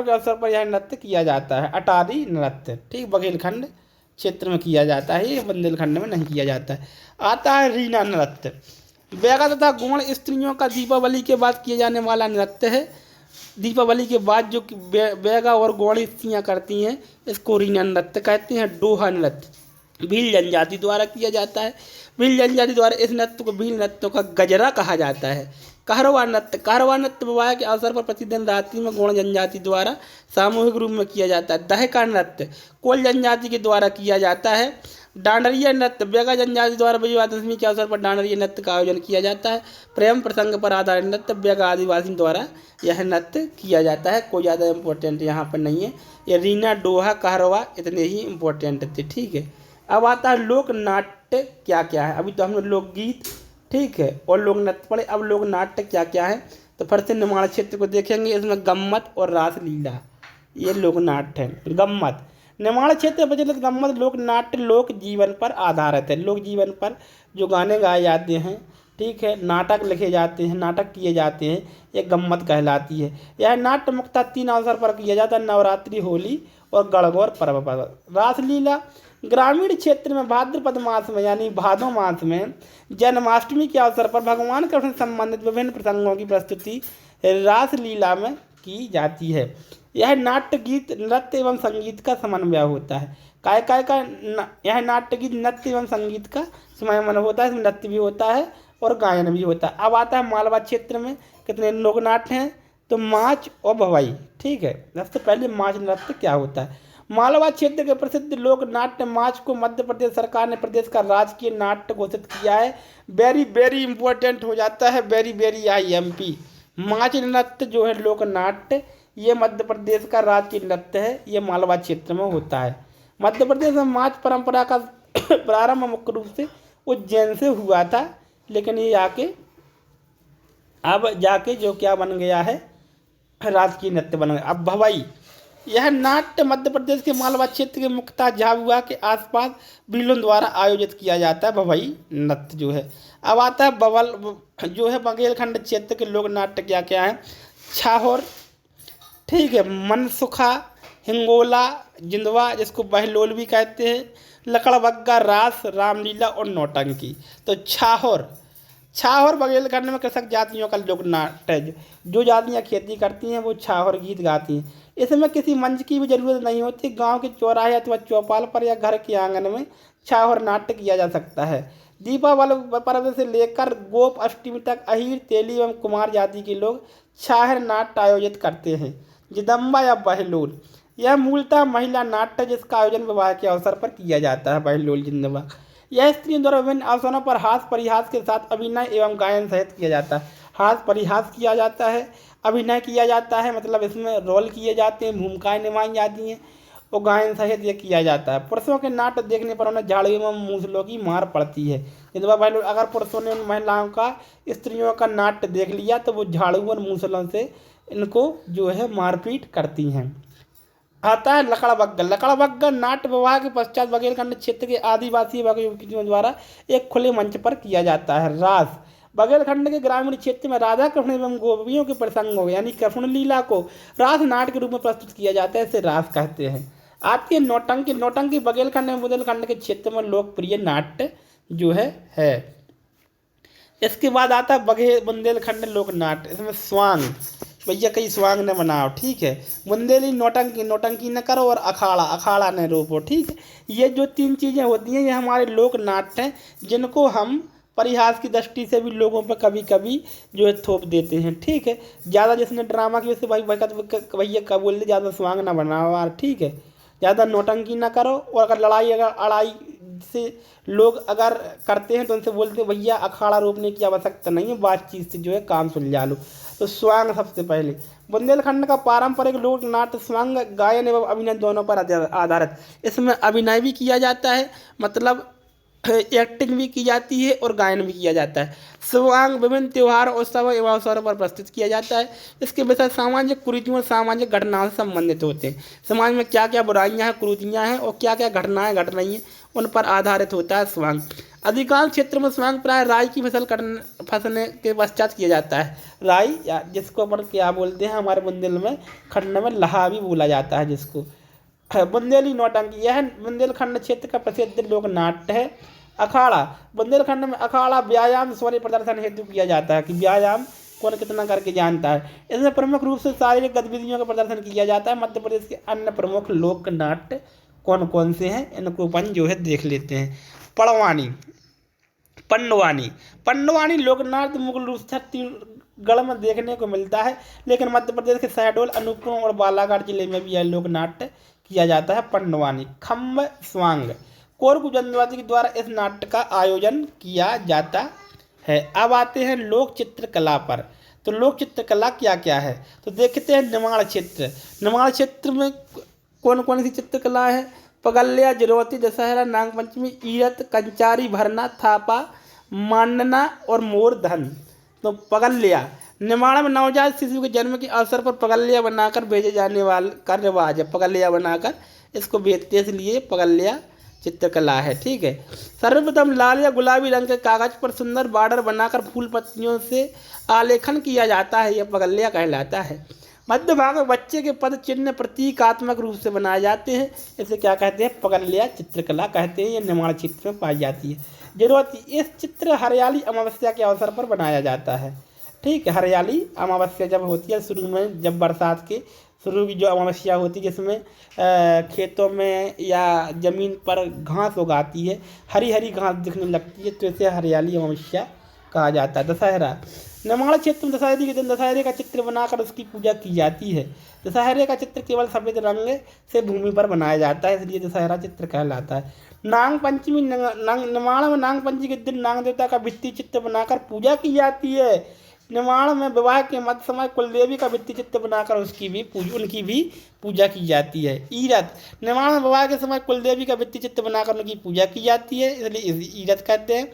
के अवसर पर यह नृत्य किया जाता है। अटारी नृत्य, ठीक, बुंदेलखंड क्षेत्र में किया जाता है, ये बुंदेलखंड में नहीं किया जाता है। आता है रीना नृत्य, बेगा तथा गौड़ स्त्रियों का दीपावली के बाद किया जाने वाला नृत्य है। दीपावली के बाद जो बेगा और गौड़ स्त्रियाँ करती हैं, इसको रीना नृत्य कहते हैं। डोहा नृत्य भील जनजाति द्वारा किया जाता है। भील जनजाति द्वारा इस नृत्य को भील नृत्यों का गजरा कहा जाता है। कहरवा नृत्य विवाह के अवसर पर प्रतिदिन रात्रि में गौड़ जनजाति द्वारा सामूहिक रूप में किया जाता है। दहका नृत्य कोल जनजाति के द्वारा किया जाता है। डांडरिया नृत्य बेगा जनजाति द्वारा विजयादशमी के अवसर पर डांडरिया नृत्य का आयोजन किया जाता है। प्रेम प्रसंग पर आधारित नृत्य बेगा आदिवासी द्वारा यह नृत्य किया जाता है। कोई ज़्यादा इम्पोर्टेंट यहाँ पर नहीं है। ये रीना, डोहा, कहरवा इतने ही इम्पोर्टेंट थे। ठीक है, अब आता है लोक नाट्य क्या क्या है। अभी तो हमने लोकगीत, ठीक है, और लोक नृत्य पढ़े। अब लोक नाट्य क्या क्या है, तो फिर से निर्माण क्षेत्र को देखेंगे। इसमें गम्मत और रासलीला, ये लोक नाट्य है। गम्मत निर्माण क्षेत्र में प्रचलित गम्मत लोक नाट्य लोक जीवन पर आधारित है। लोक जीवन पर जो गाने गाए जाते हैं, ठीक है, नाटक लिखे जाते हैं, नाटक किए जाते हैं, ये गम्मत कहलाती है। यह नाट्य मुख्यतः 3 अवसर पर किया जाता है: नवरात्रि, होली और गणगौर पर्व पर। रासलीला ग्रामीण क्षेत्र में भाद्रपद मास में यानी भादो मास में जन्माष्टमी के अवसर पर भगवान कृष्ण से संबंधित विभिन्न प्रसंगों की प्रस्तुति रासलीला में की जाती है। यह नाट्य गीत, नृत्य एवं संगीत का समन्वय होता है। यह नाट्य गीत, नृत्य एवं संगीत का समन्वय होता है। इसमें नृत्य भी होता है और गायन भी होता है। अब आता है मालवा क्षेत्र में कितने लोक नाट्य हैं, तो माच और भवाई। ठीक है, सबसे पहले माच नृत्य क्या होता है। मालवा क्षेत्र के प्रसिद्ध लोक नाट्य माच को मध्य प्रदेश सरकार ने प्रदेश का राजकीय नाट्य घोषित किया है। वेरी वेरी इंपॉर्टेंट हो जाता है, वेरी वेरी IMP। माच नृत्य जो है लोक नाट्य, ये मध्य प्रदेश का राजकीय नृत्य है, ये मालवा क्षेत्र में होता है। मध्य प्रदेश में माच परंपरा का प्रारंभ मुख्य रूप से उज्जैन से हुआ था, लेकिन ये अब जाके जो क्या बन गया है, राजकीय नृत्य बन गया। अब भवाई, यह नाट्य मध्य प्रदेश के मालवा क्षेत्र के मुख्यतः झाबुआ के आसपास भीलों द्वारा आयोजित किया जाता है। भवाई नृत्य जो है। अब आता है बवल जो है बघेलखंड क्षेत्र के लोक नाट्य क्या क्या है। छाहोर, ठीक है, मनसुखा, हिंगोला, जिंदवा जिसको बहलोल भी कहते हैं, लकड़बग्गा, रास, रामलीला और नौटंकी। तो छाहोर बघेलखंड में कृषक जातियों का लोक नाट्य है। जो जातियाँ खेती करती हैं वो छाहोर गीत गाती हैं। इसमें किसी मंच की भी जरूरत नहीं होती। गांव के चौराहे अथवा चौपाल पर या घर के आंगन में छाहोर नाट्य किया जा सकता है। दीपावली पर्व से लेकर गोप अष्टमी तक अहीर, तेली एवं कुमार जाति के लोग छाहर नाट्य आयोजित करते हैं। जिदम्बा या बहलोल, यह मूलतः महिला नाट्य जिसका आयोजन विवाह के अवसर पर किया जाता है। बहलोल जिंदबा, यह स्त्रियों द्वारा विभिन्न अवसरों पर हास्य परिहास के साथ अभिनय एवं गायन सहित किया जाता है। हास्य परिहास किया जाता है, अभिनय किया जाता है, मतलब इसमें रोल किए जाते हैं, भूमिकाएं निभाई जाती हैं और गायन सहित ये किया जाता है। पुरुषों के नाट्य देखने पर उन्हें झाड़ू एवं मूसलों की मार पड़ती है। जिंदबा बहलोल, अगर पुरुषों ने उन महिलाओं का, स्त्रियों का नाट्य देख लिया तो वो झाड़ू और मूसलों से इनको जो है मारपीट करती हैं। आता है लकड़बग्गा नाट्य विवाह के पश्चात बघेलखंड क्षेत्र के आदिवासी व्यक्तियों द्वारा एक खुले मंच पर किया जाता है। रास, बघेलखंड के ग्रामीण क्षेत्र में राधा कृष्ण एवं गोपियों के प्रसंगों यानी कृष्ण लीला को रास नाट्य के रूप में प्रस्तुत किया जाता है, इसे रास कहते हैं। आती है नौटंकी बघेलखंड एवं बुंदेलखंड के क्षेत्र में लोकप्रिय नाट्य जो है। इसके बाद आता है बुंदेलखंड लोक नाट्य। इसमें स्वांग, भैया कई स्वांग न बनाओ, ठीक है। बुंदेली नौटंकी न करो और अखाड़ा न रोपो, ठीक है। ये जो 3 चीज़ें होती हैं ये हमारे लोक नाट्य हैं, जिनको हम परिहास की दृष्टि से भी लोगों पर कभी कभी जो है थोप देते हैं, ठीक है। ज़्यादा जिसने ड्रामा की वजह से भैया क्या बोल दे, ज़्यादा स्वांग ना बनाओ यार, ठीक है। ज़्यादा नौटंकी ना करो, और अगर अड़ाई से लोग अगर करते हैं तो उनसे बोलते हैं भैया अखाड़ा रोपने की आवश्यकता नहीं है, बातचीत से जो है काम सुलझा लो। तो स्वांग सबसे पहले। बुंदेलखंड का पारंपरिक लोक नाट्य स्वांग गायन एवं अभिनय दोनों पर आधारित। इसमें अभिनय भी किया जाता है, मतलब एक्टिंग भी की जाती है और गायन भी किया जाता है। स्वांग विभिन्न त्योहार, उत्सव एवं अवसरों पर प्रस्तुत किया जाता है। इसके विषय सामाजिक कुरीतियों और सामाजिक घटनाओं से संबंधित होते हैं। समाज में क्या क्या बुराइयां हैं, कुरीतियां हैं और क्या क्या घटनाएं घट रही हैं, उन पर आधारित होता है स्वांग। अधिकांश क्षेत्र में स्वांग प्राय राई की फसल फंसने के पश्चात किया जाता है। राई या जिसको अपन क्या बोलते हैं हमारे बुंदेलखंड में लहा भी बोला जाता है जिसको। बुंदेली नौटंकी, यह बुंदेलखंड क्षेत्र का प्रसिद्ध लोक नाट्य है। अखाड़ा, बुंदेलखंड में अखाड़ा व्यायाम शौर्य प्रदर्शन हेतु किया जाता है कि व्यायाम कौन कितना करके जानता है। इसमें प्रमुख रूप से शारीरिक गतिविधियों का प्रदर्शन किया जाता है। मध्य प्रदेश के अन्य प्रमुख लोक नाट्य कौन कौन से हैं इनको अपन जो है देख लेते हैं। पंडवानी लोकनाट्य मुख्य रूप से छत्तीसगढ़ में देखने को मिलता है, लेकिन मध्य प्रदेश के शहडोल, अनूपपुर और बालाघाट जिले में भी यह लोकनाट्य किया जाता है। पंडवानी। खम्ब स्वांग, कोरकू जनजाति के द्वारा इस नाट्य का आयोजन किया जाता है। अब आते हैं लोक चित्रकला पर। तो लोक चित्रकला क्या क्या है तो देखते हैं। निमाड़ क्षेत्र में कौन कौन सी चित्रकला है। पगल्या, जिरौती, दशहरा, नागपंचमी, ईरत, कंचारी, भरना, थापा, मांडना और मोरधन। तो पगल्या, निमाड़ में नवजात शिशु के जन्म के अवसर पर पगल्या बनाकर भेजे जाने वाला का रिवाज है। पगल्या बनाकर इसको भेजते इसलिए पगल्या चित्रकला है, ठीक है। सर्वप्रथम लाल या गुलाबी रंग के कागज पर सुंदर बॉर्डर बनाकर फूल पत्तियों से आलेखन किया जाता है, यह पगल्या कहलाता है। मध्य भाग में बच्चे के पद चिन्ह प्रतीकात्मक रूप से बनाए जाते हैं, इसे क्या कहते हैं, पगल्या चित्रकला कहते हैं। ये निमाड़ क्षेत्र में पाई जाती है। जिरौती, इस चित्र हरियाली अमावस्या के अवसर पर बनाया जाता है, ठीक है। हरियाली अमावस्या जब होती है शुरू में, जब बरसात के शुरू की जो अमावस्या होती है जिसमें खेतों में या ज़मीन पर घास उगाती है, हरी हरी घास दिखने लगती है, तो इसे हरियाली अमावस्या कहा जाता है। निर्माण क्षेत्र में दशहरे के दिन दशहरे का चित्र बनाकर उसकी पूजा की जाती है। दशहरे का चित्र केवल सफेद रंग से भूमि पर बनाया जाता है, इसलिए दशहरा चित्र कहलाता है। नाग पंचमी निर्माण में नाग पंचमी के दिन नाग देवता का भित्ति चित्र बनाकर पूजा की जाती है। निर्माण में विवाह के मध्य समय कुलदेवी का भित्ति चित्र बनाकर उनकी भी पूजा की जाती है। ईरत निर्माण में विवाह के समय कुलदेवी का भित्ति चित्र बनाकर उनकी पूजा की जाती है, इसलिए इसे ईरत कहते हैं।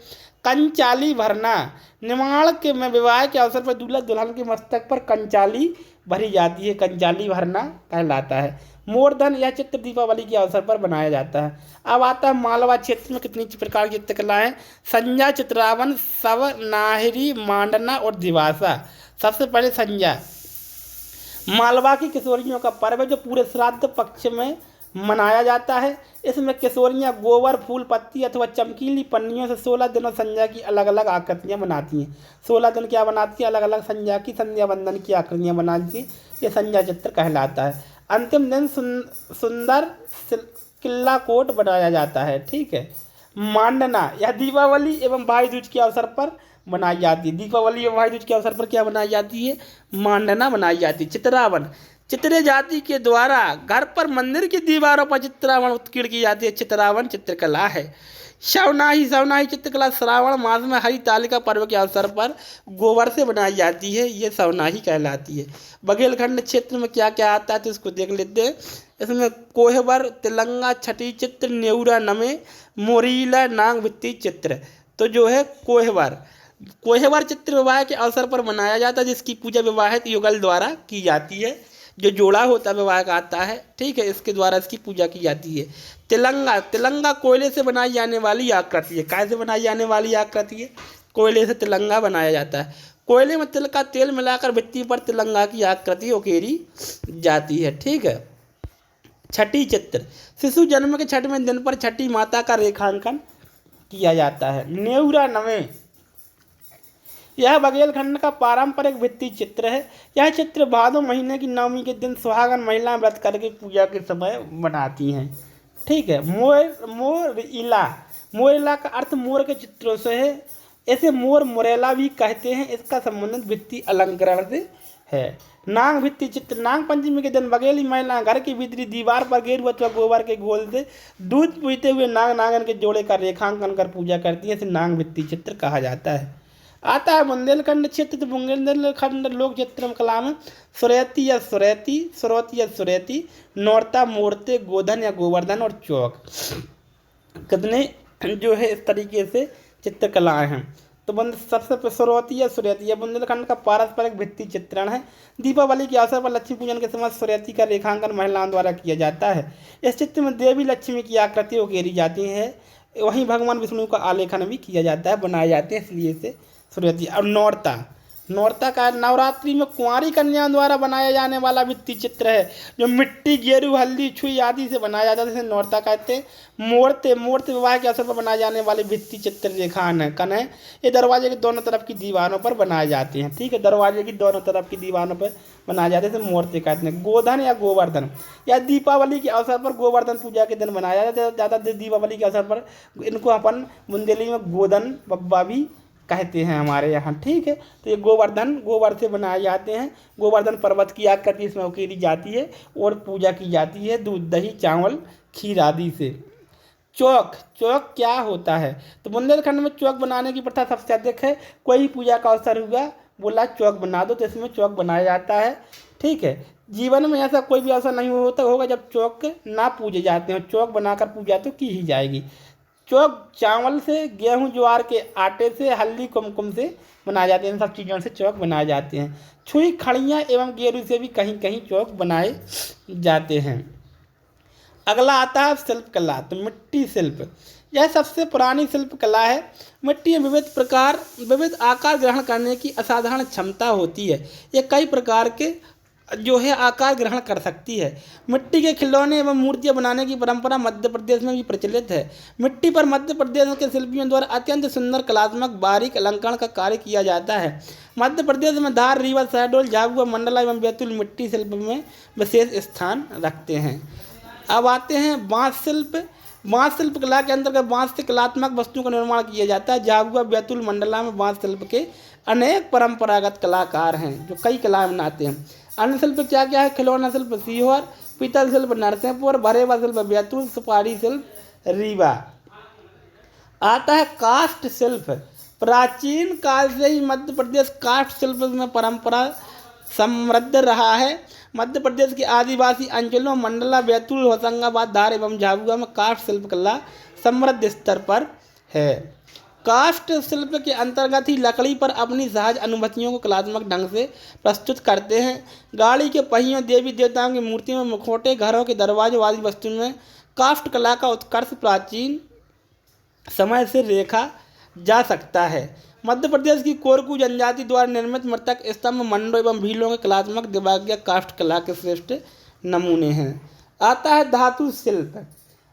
कंचाली भरना निर्माण के में विवाह के अवसर पर दूल्हा दुल्हन के मस्तक पर कंचाली भरी जाती है, कंचाली भरना कहलाता है। मोरधन यह चित्र दीपावली के अवसर पर बनाया जाता है। अब आता है मालवा क्षेत्र में कितनी प्रकार की चित्रकला है। संज्ञा, चित्रावन, सवनाहरी, मांडना और दिवासा। सबसे पहले संज्ञा मालवा की किशोरियों का पर्व है जो पूरे श्राद्ध पक्ष में मनाया जाता है। इसमें किशोरियाँ गोबर, फूल, पत्ती अथवा चमकीली पन्नियों से 16 दिनों संध्या की अलग अलग आकृतियाँ बनाती हैं। 16 दिन क्या बनाती हैं? अलग अलग संध्या की संध्या बंधन की आकृतियाँ बनाती हैं। ये संध्या चित्र कहलाता है। अंतिम दिन सुंदर किला कोट बनाया जाता है। ठीक है। मांडना यह दीपावली एवं भाई दूज के अवसर पर बनाई जाती है। दीपावली एवं भाई दूज के अवसर पर क्या बनाई जाती है? मांडना बनाई जाती है। चित्रावन चित्रे जाति के द्वारा घर पर मंदिर की दीवारों पर चित्रावन उत्कीर्ण की जाती है, चित्रावन चित्रकला है। सवनाही चित्रकला श्रावण मास में हरि तालिका पर्व के अवसर पर गोबर से बनाई जाती है, ये सवनाही कहलाती है। बघेलखंड क्षेत्र में क्या क्या आता है तो इसको देख लेते हैं। इसमें कोहबर, तिलंगा, छठी चित्र, नेउरा नमे, मोरीला, नाग भित्ति चित्र। तो जो है कोहबर चित्र विवाह के अवसर पर मनाया जाता है, जिसकी पूजा विवाहित युगल द्वारा की जाती है। जो जोड़ा होता है विवाह का आता है, ठीक है, इसके द्वारा इसकी पूजा की जाती है। तिलंगा कोयले से बनाई जाने वाली आकृति है। कैसे बनाई जाने वाली आकृति है? कोयले से तिलंगा बनाया जाता है। कोयले में तिल का तेल मिलाकर भित्ति पर तिलंगा की आकृति उकेरी जाती है। ठीक है। छठी चित्र शिशु जन्म के छठवें दिन पर छठी माता का रेखांकन किया जाता है। नेउरा नवे यह बघेलखंड का पारंपरिक भित्ति चित्र है। यह चित्र भादो महीने की नवमी के दिन सुहागन महिलाएं व्रत करके पूजा के समय बनाती हैं। ठीक है। मोरेला का अर्थ मोर के चित्रों से है। इसे मोरेला भी कहते हैं। इसका संबंधित भित्ति अलंकरण से है। नाग भित्ति चित्र नाग पंचमी के दिन बघेली महिलाएं घर की भीतरी दीवार पर गेरू अथवा गोबर के घोल से दूध पीते हुए नागन के जोड़े का रेखांकन कर पूजा करती है। इसे नाग भित्ति चित्र कहा जाता है। आता है बुंदेलखंड क्षेत्र। तो बुंदेलखंड लोक चित्रकला में सुरैती, नौरता, मोरते, गोधन या गोवर्धन और चौक कितने जो है इस तरीके से चित्रकलाएं हैं। तो सबसे सुरैती बुंदेलखंड का पारंपरिक भित्ति चित्रण है। दीपावली के अवसर पर लक्ष्मी पूजन के समय सुरैती का रेखांकन महिलाओं द्वारा किया जाता है। इस चित्र में देवी लक्ष्मी की आकृति उकेरी जाती है। वहीं भगवान विष्णु का आलेखन भी किया जाता है, बनाए जाते हैं, इसलिए इसे सुरैती। और नौरता का नवरात्रि में कुंवारी कन्याओं द्वारा बनाया जाने वाला भित्ति चित्र है, जो मिट्टी, गेरू, हल्दी, छुई आदि से बनाया जाता है, जिसे नौरता कहते हैं। मूर्ति विवाह के अवसर पर बनाए जाने वाले भित्ति चित्र रेखांकन है। ये दरवाजे के दोनों तरफ की दीवारों पर बनाए जाते हैं। ठीक है। दरवाजे की दोनों तरफ की दीवारों पर बनाए जाते हैं, मूर्ति कहते हैं। गोधन या गोवर्धन या दीपावली के अवसर पर गोवर्धन पूजा के दिन बनाया जाता है। दीपावली के अवसर पर इनको अपन बुंदेली में गोधन बब्बा भी कहते हैं हमारे यहाँ। ठीक है। तो ये गोबर से बनाए जाते हैं। गोवर्धन पर्वत की आकृति इसमें उकेरी जाती है और पूजा की जाती है दूध, दही, चावल, खीर आदि से। चौक क्या होता है? तो बुंदेलखंड में चौक बनाने की प्रथा सबसे अधिक है। कोई पूजा का अवसर हुआ, बोला चौक बना दो, तो इसमें चौक बनाया जाता है। ठीक है। जीवन में ऐसा कोई भी अवसर नहीं होगा जब चौक ना पूजे जाते हैं। चौक बनाकर पूजा तो की ही जाएगी। चौक चावल से, गेहूं, ज्वार के आटे से, हल्दी, कुमकुम से बनाए जाते हैं। इन सब चीज़ों से चौक बनाए जाते हैं। छुई, खड़ियाँ एवं गेरू से भी कहीं कहीं चौक बनाए जाते हैं। अगला आता है शिल्पकला। तो मिट्टी शिल्प यह सबसे पुरानी शिल्प कला है। मिट्टी में विविध आकार ग्रहण करने की असाधारण क्षमता होती है। ये कई प्रकार के जो है आकार ग्रहण कर सकती है। मिट्टी के खिलौने एवं मूर्तियाँ बनाने की परंपरा मध्य प्रदेश में भी प्रचलित है। मिट्टी पर मध्य प्रदेश के शिल्पियों द्वारा अत्यंत सुंदर कलात्मक बारीक अलंकरण का कार्य किया जाता है। मध्य प्रदेश में धार, रीवा, शहडोल, झाबुआ, मंडला एवं बैतूल मिट्टी शिल्प में विशेष स्थान रखते हैं। अब आते हैं बाँस शिल्प। बांस शिल्प कला के अंतर्गत बांस से कलात्मक वस्तुओं का निर्माण किया जाता है। झाबुआ, बैतूल, मंडला में बांस शिल्प के अनेक परंपरागत कलाकार हैं जो कई कलाएं बनाते हैं। अन्य शिल्प क्या क्या है? खिलौना शिल्प सीहोर, पीतल शिल्प नरसिंहपुर, भरेवा शिल्प बैतूल, सुपारी शिल्प रीवा। आता है काष्ठ शिल्प। प्राचीन काल से ही मध्य प्रदेश काष्ठ शिल्प में परंपरा समृद्ध रहा है। मध्य प्रदेश के आदिवासी अंचलों मंडला, बैतूल, होशंगाबाद, धार एवं झाबुआ में काष्ठ शिल्प कला समृद्ध स्तर पर है। काष्ठ शिल्प के अंतर्गत ही लकड़ी पर अपनी सहज अनुभूतियों को कलात्मक ढंग से प्रस्तुत करते हैं। गाड़ी के पहियों, देवी देवताओं की मूर्तियों में मुखौटे, घरों के दरवाजों आदि वस्तुओं में काष्ठ कला का उत्कर्ष प्राचीन समय से देखा जा सकता है। मध्य प्रदेश की कोरकू जनजाति द्वारा निर्मित मृतक स्तंभ, मंडों एवं भीलों के कलात्मक दिव्यांग काष्ठ कला के श्रेष्ठ नमूने हैं। आता है धातु शिल्प।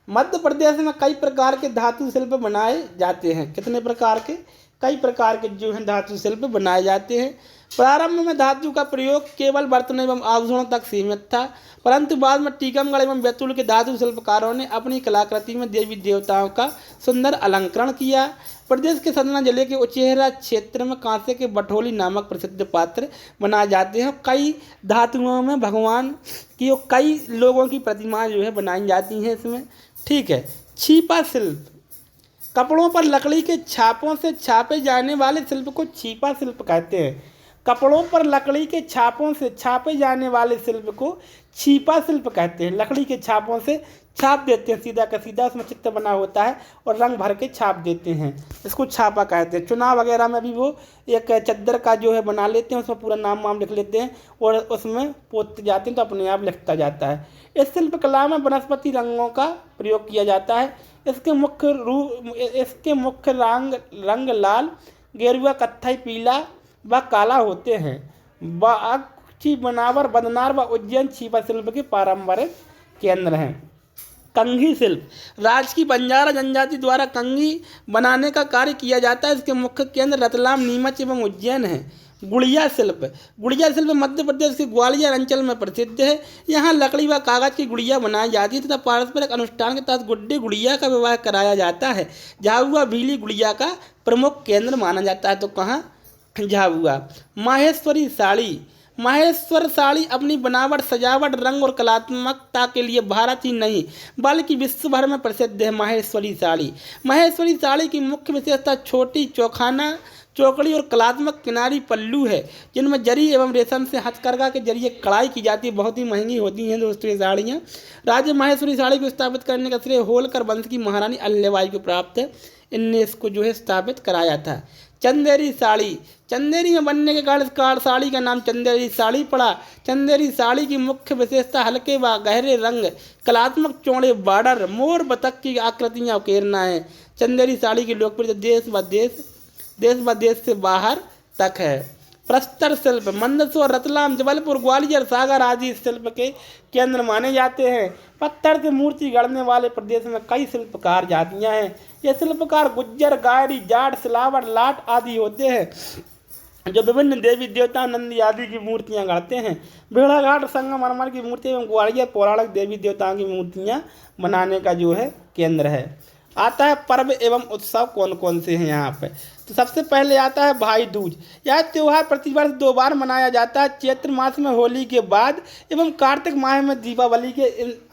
मध्य प्रदेश में कई प्रकार के धातु शिल्प बनाए जाते हैं। कितने प्रकार के? कई प्रकार के जो हैं धातु शिल्प बनाए जाते हैं। प्रारंभ में धातु का प्रयोग केवल बर्तनों एवं आभूषणों तक सीमित था, परंतु बाद में टीकमगढ़ एवं बैतूल के धातु शिल्पकारों ने अपनी कलाकृति में देवी देवताओं का सुंदर अलंकरण किया। प्रदेश के सतना जिले के उचेहरा क्षेत्र में कांसे के बठोली नामक प्रसिद्ध पात्र बनाए जाते हैं। कई धातुओं में भगवान की और कई लोगों की प्रतिमाएं जो है बनाई जाती हैं इसमें। ठीक है। छीपा शिल्प। कपड़ों पर लकड़ी के छापों से छापे जाने वाले शिल्प को छीपा शिल्प कहते हैं। कपड़ों पर लकड़ी के छापों से छापे जाने वाले शिल्प को छीपा शिल्प कहते हैं। लकड़ी के छापों से छाप देते हैं, सीधा का सीधा उसमें चित्र बना होता है और रंग भर के छाप देते हैं, इसको छापा कहते हैं। चुनाव वगैरह में भी वो एक चद्दर का जो है बना लेते हैं, उसमें पूरा नाम वाम लिख लेते हैं और उसमें पोतते जाते हैं तो अपने आप लिखता जाता है। इस शिल्प कला में वनस्पति रंगों का प्रयोग किया जाता है। इसके मुख्य रंग लाल, गेरुआ, कत्थई, पीला व काला होते हैं। बागची, बनावर, बदनार व उज्जैन छीपा शिल्प के पारंपरिक केंद्र हैं। कंघी शिल्प। राज्य की बंजारा जनजाति द्वारा कंघी बनाने का कार्य किया जाता है। इसके मुख्य केंद्र रतलाम, नीमच एवं उज्जैन है। गुड़िया शिल्प। गुड़िया शिल्प मध्य प्रदेश के ग्वालियर अंचल में प्रसिद्ध है। यहाँ लकड़ी व कागज की गुड़िया बनाई जाती है तथा पारंपरिक अनुष्ठान के तहत गुड्डे गुड़िया का विवाह कराया जाता है। झाबुआ भीली गुड़िया का प्रमुख केंद्र माना जाता है। तो कहाँ? झाबुआ। माहेश्वरी साड़ी। माहेश्वर साड़ी अपनी बनावट, सजावट, रंग और कलात्मकता के लिए भारत ही नहीं बल्कि विश्व भर में प्रसिद्ध है। माहेश्वरी साड़ी। माहेश्वरी साड़ी की मुख्य विशेषता छोटी चौखाना चौकड़ी और कलात्मक किनारी पल्लू है, जिनमें जरी एवं रेशम से हथकरघा के जरिए कढ़ाई की जाती है। बहुत ही महंगी होती हैं दोस्तों ये साड़ियाँ। राज्य माहेश्वरी साड़ी को स्थापित करने का श्रेय होलकर वंश की महारानी अल्लेबाई को प्राप्त है। इनने इसको जो है स्थापित कराया था। चंदेरी साड़ी। चंदेरी में बनने के कारण साड़ी का नाम चंदेरी साड़ी पड़ा। चंदेरी साड़ी की मुख्य विशेषता हल्के व गहरे रंग, कलात्मक चौड़े बॉर्डर, मोर बतख की आकृतियाँ उकेरना है। चंदेरी साड़ी की लोकप्रियता देश व देश से बाहर तक है। प्रस्तर शिल्प। मंदसौर, रतलाम, जबलपुर, ग्वालियर, सागर आदि शिल्प के केंद्र माने जाते हैं। पत्थर से मूर्ति गढ़ने वाले प्रदेश में कई शिल्पकार जातियां हैं। ये शिल्पकार गुज्जर, गायरी, जाट, सिलावट, लाट आदि होते हैं जो विभिन्न देवी देवता, नंदी आदि की मूर्तियां गढ़ते हैं। भेड़ाघाट संगमरमर की मूर्ति एवं ग्वालियर पौराणिक देवी देवताओं की मूर्तियां बनाने का जो है केंद्र है। आता है पर्व एवं उत्सव कौन कौन से हैं यहाँ पे। तो सबसे पहले आता है भाई दूज। यह त्यौहार प्रतिवर्ष 2 बार मनाया जाता है। चैत्र मास में होली के बाद एवं कार्तिक माह में दीपावली के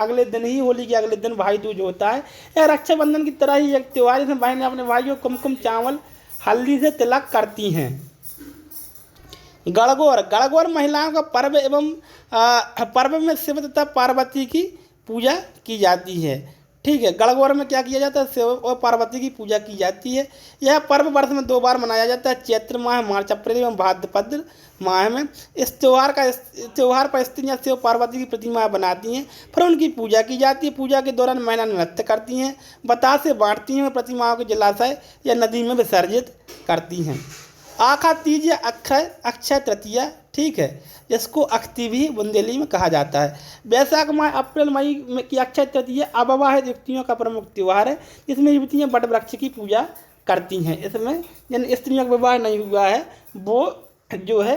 अगले दिन ही, होली के अगले दिन भाई दूज होता है। यह रक्षाबंधन की तरह ही एक त्यौहार जिसमें बहनें अपने भाइयों को कुमकुम, चावल, हल्दी से तिलक करती हैं। गणगौर महिलाओं का पर्व एवं पर्व में शिव तथा पार्वती की पूजा की जाती है। ठीक है। गणगौर में क्या किया जाता है? शिव और पार्वती की पूजा की जाती है। यह पर्व वर्ष में 2 बार मनाया जाता है। चैत्र माह, मार्च अप्रैल एवं भाद्रपद माह में। इस त्यौहार पर स्त्रियां शिव पार्वती की प्रतिमा बनाती हैं, फिर उनकी पूजा की जाती है। पूजा के दौरान महिला नृत्य करती हैं, बतासे बांटती हैं, प्रतिमाओं को जलाशय या नदी में विसर्जित करती हैं। आखा तीज या अक्षय तृतीया, ठीक है, जिसको अख्ती भी बुंदेली में कहा जाता है। वैशाख माह अप्रैल मई की अक्षय तृतीया अविवाहित युवतियों का प्रमुख त्यौहार है, जिसमें युवतियाँ वट वृक्ष की पूजा करती हैं। इसमें जिन स्त्रियों का विवाह नहीं हुआ है वो जो है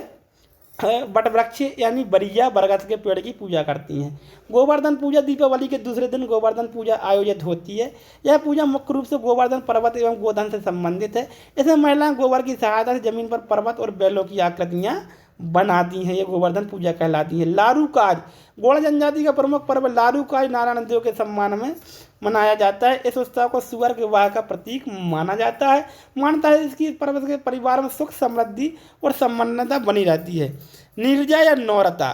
बट वृक्ष यानी बरिया बरगद के पेड़ की पूजा करती हैं। गोवर्धन पूजा दीपावली के दूसरे दिन गोवर्धन पूजा आयोजित होती है। यह पूजा मुख्य रूप से गोवर्धन पर्वत एवं गोधन से संबंधित है। इसमें महिलाएं गोबर की सहायता से जमीन पर पर्वत और बैलों की आकृतियां बनाती हैं। ये गोवर्धन पूजा कहलाती है। लारू काज, गोंड जनजाति का प्रमुख पर्व लारू काज नारायण देव के सम्मान में मनाया जाता है। इस उत्सव को सुअर के विवाह का प्रतीक माना जाता है। मानता है इसकी पर्व के परिवार में सुख समृद्धि और संपन्नता बनी रहती है। नीरजा या नौरता,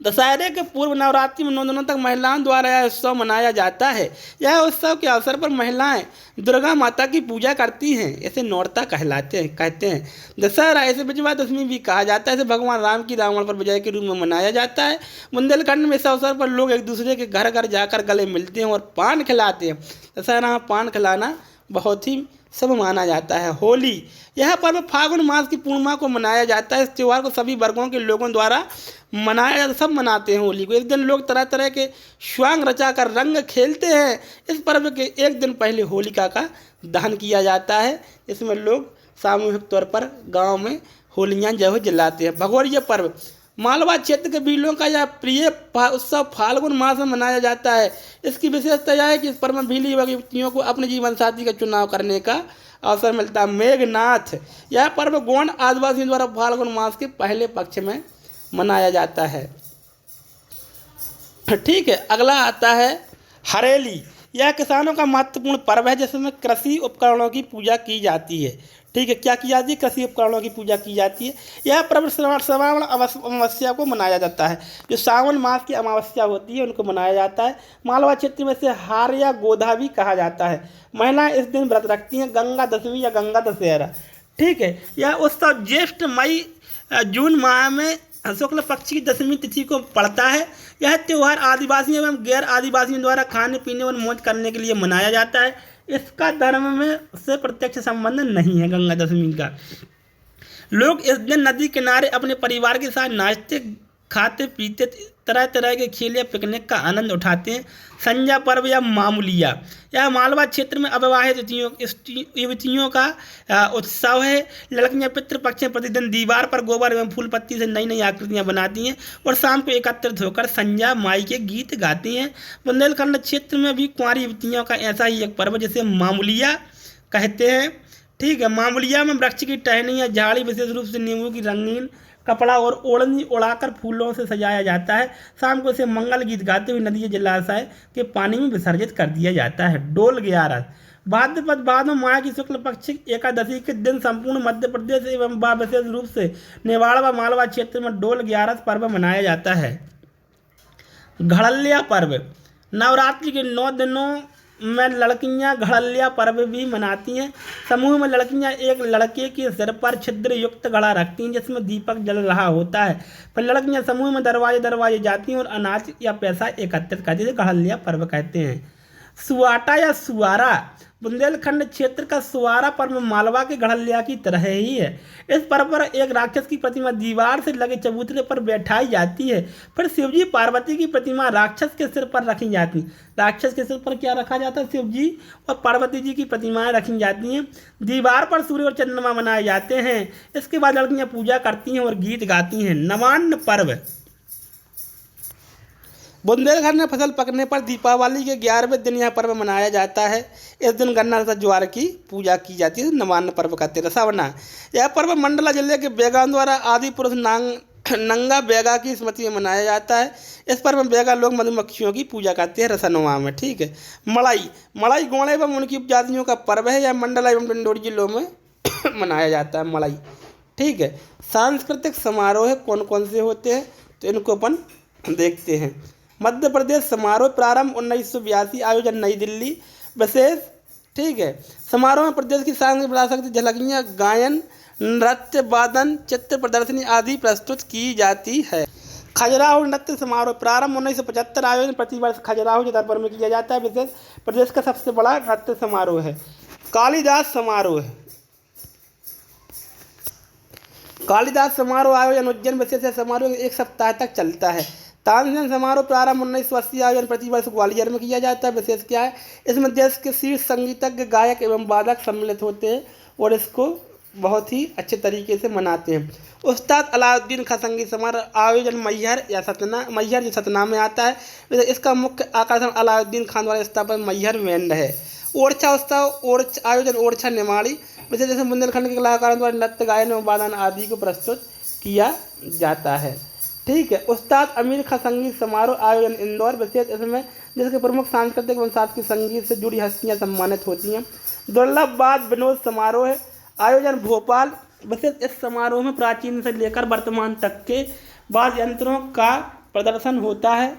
दशहरे के पूर्व नवरात्रि में 9 दिनों तक महिलाओं द्वारा यह उत्सव मनाया जाता है। यह उत्सव के अवसर पर महिलाएं दुर्गा माता की पूजा करती हैं। इसे नौरता कहते हैं। दशहरा इसे विजयादशमी भी कहा जाता है। इसे भगवान राम की रावण पर विजय के रूप में मनाया जाता है। बुंदेलखंड में इस अवसर पर लोग एक दूसरे के घर घर जाकर गले मिलते हैं और पान खिलाते हैं। दशहरा में पान खिलाना बहुत ही शुभ माना जाता है। होली, यह पर्व फागुन मास की पूर्णिमा को मनाया जाता है। इस त्यौहार को सभी वर्गों के लोगों द्वारा सब मनाते हैं। होली को इस दिन लोग तरह तरह के स्वांग रचा कर रंग खेलते हैं। इस पर्व के एक दिन पहले होलिका का दहन किया जाता है। इसमें लोग सामूहिक तौर पर गांव में होलियां जलाते हैं। भगोरिया पर्व, मालवा क्षेत्र के बीलों का यह प्रिय उत्सव फाल्गुन मास में मनाया जाता है। इसकी विशेषता यह है कि इस पर्व में भीली युवतियों को अपने जीवन साथी का चुनाव करने का अवसर मिलता है। मेघनाथ, यह पर्व गोंड आदिवासियों द्वारा फाल्गुन मास के पहले पक्ष में मनाया जाता है। ठीक है, अगला आता है हरेली। यह किसानों का महत्वपूर्ण पर्व है जिसमें कृषि उपकरणों की पूजा की जाती है। ठीक है, क्या की जाती है? कृषि उपकरणों की पूजा की जाती है। यह पर्व श्रावण अमावस्या को मनाया जाता है। जो सावन मास की अमावस्या होती है उनको मनाया जाता है। मालवा क्षेत्र में से हार या गोधा भी कहा जाता है। महिलाएं इस दिन व्रत रखती हैं। गंगा दशमी या गंगा दशहरा, ठीक है, यह उत्सव ज्येष्ठ मई जून माह में शुक्ल पक्ष की दशमी तिथि को पड़ता है। यह त्यौहार आदिवासियों एवं गैर आदिवासियों द्वारा खाने पीने और मौज करने के लिए मनाया जाता है। इसका धर्म में से प्रत्यक्ष संबंध नहीं है। गंगा दशमी का लोग इस दिन नदी किनारे अपने परिवार के साथ नाचते खाते पीते तरह तरह के खेल या पिकनिक का आनंद उठाते हैं। संजा पर्व या मामूलिया, यह मालवा क्षेत्र में अविवाहित युवतियों का उत्सव है। लड़कियां पितृपक्ष में प्रतिदिन दीवार पर गोबर एवं फूल पत्ती से नई नई आकृतियां बनाती हैं और शाम को एकत्रित होकर संजा माई के गीत गाती हैं। बुंदेलखंड क्षेत्र में भी कुंवारी युवतियों का ऐसा ही एक पर्व जिसे मामूलिया कहते हैं। ठीक है, मामूलिया में वृक्ष की टहनी या झाड़ी विशेष रूप से नींबू की रंगीन कपड़ा और ओढ़नी उड़ाकर फूलों से सजाया जाता है। शाम को इसे मंगल गीत गाते हुए नदी जलाशय के पानी में विसर्जित कर दिया जाता है। डोल ग्यारस, भाद्रपद बाद में माह की शुक्ल पक्ष एकादशी के दिन संपूर्ण मध्य प्रदेश एवं विशेष रूप से नेवाड़ व मालवा क्षेत्र में डोल ग्यारस पर्व मनाया जाता है। घड़लिया पर्व, नवरात्रि के 9 दिनों में लड़कियां घड़लिया पर्व भी मनाती हैं। समूह में लड़कियां एक लड़के के सिर पर छिद्र युक्त घड़ा रखती हैं जिसमें दीपक जल रहा होता है। फिर लड़कियां समूह में दरवाजे जाती हैं और अनाज या पैसा एकत्रित करती हैं। घड़लिया पर्व कहते हैं। सुआटा या सुआरा, बुंदेलखंड क्षेत्र का सुआरा पर्व मालवा के घड़लिया की तरह ही है। इस पर्व पर एक राक्षस की प्रतिमा दीवार से लगे चबूतरे पर बैठाई जाती है। फिर शिवजी पार्वती की प्रतिमा राक्षस के सिर पर रखी जाती। राक्षस के सिर पर क्या रखा जाता है? शिवजी और पार्वती जी की प्रतिमाएं रखी जाती हैं। दीवार पर सूर्य और चंद्रमा बनाए जाते हैं। इसके बाद लड़कियां पूजा करती हैं और गीत गाती हैं। नवान्न पर्व, बुंदेलखंड में फसल पकने पर दीपावली के 11वें दिन यह पर्व मनाया जाता है। इस दिन गन्ना तथा ज्वार की पूजा की जाती है। नवान्न पर्व कहते हैं। रसावना, यह पर्व मंडला जिले के बेगाओं द्वारा आदि पुरुष नंगा बेगा की स्मृति में मनाया जाता है। इस पर्व में बेगा लोग मधुमक्खियों की पूजा करते हैं रसनवा में। ठीक है। मड़ई गोंड एवं उनकी उपजातियों का पर्व है। यह मंडला एवं डिंडोरी जिलों में मनाया जाता है। मड़ई, ठीक है। सांस्कृतिक समारोह कौन कौन से होते हैं तो इनको अपन देखते हैं। मध्य प्रदेश समारोह प्रारंभ 1982, आयोजन नई दिल्ली, विशेष, ठीक है। समारोह में प्रदेश की सांस्कृतिक विरासत झलकियाँ, गायन, नृत्य, वादन, चित्र प्रदर्शनी आदि प्रस्तुत की जाती है। खजुराहो नृत्य समारोह प्रारंभ 1975, आयोजन प्रतिवर्ष खजुराहो जतरपुर में किया जाता है। विशेष प्रदेश का सबसे बड़ा नृत्य समारोह है। कालिदास समारोह, कालिदास समारोह आयोजन उज्जैन, विशेष समारोह 1 सप्ताह तक चलता है। तानसेन समारोह प्रारंभ 1980, आयोजन प्रतिवर्ष ग्वालियर में किया जाता है। विशेष क्या है? इसमें देश के शीर्ष संगीतज्ञ गायक एवं वादक सम्मिलित होते हैं और इसको बहुत ही अच्छे तरीके से मनाते हैं। उस्ताद अलाउद्दीन खां संगीत समारोह आयोजन मैहर या सतना, मैहर जो सतना में आता है। वैसे इसका मुख्य आकर्षण अलाउद्दीन खान द्वारा स्थापित मैहर बैंड है। ओरछा उत्सव आयोजन ओरछा निमाड़ी वैसे जैसे बुंदेलखंड के कलाकारों द्वारा नृत्य, गायन एवं वादन आदि को प्रस्तुत किया जाता है। ठीक है। उस्ताद आमिर खां संगीत समारोह आयोजन इंदौर विशेष इसमें जिसके प्रमुख सांस्कृतिक एवं शास्त्रीय संगीत से जुड़ी हस्तियां सम्मानित होती हैं। दुर्लभ वाद विनोद समारोह आयोजन भोपाल विशेष इस समारोह में प्राचीन से लेकर वर्तमान तक के वाद्य यंत्रों का प्रदर्शन होता है।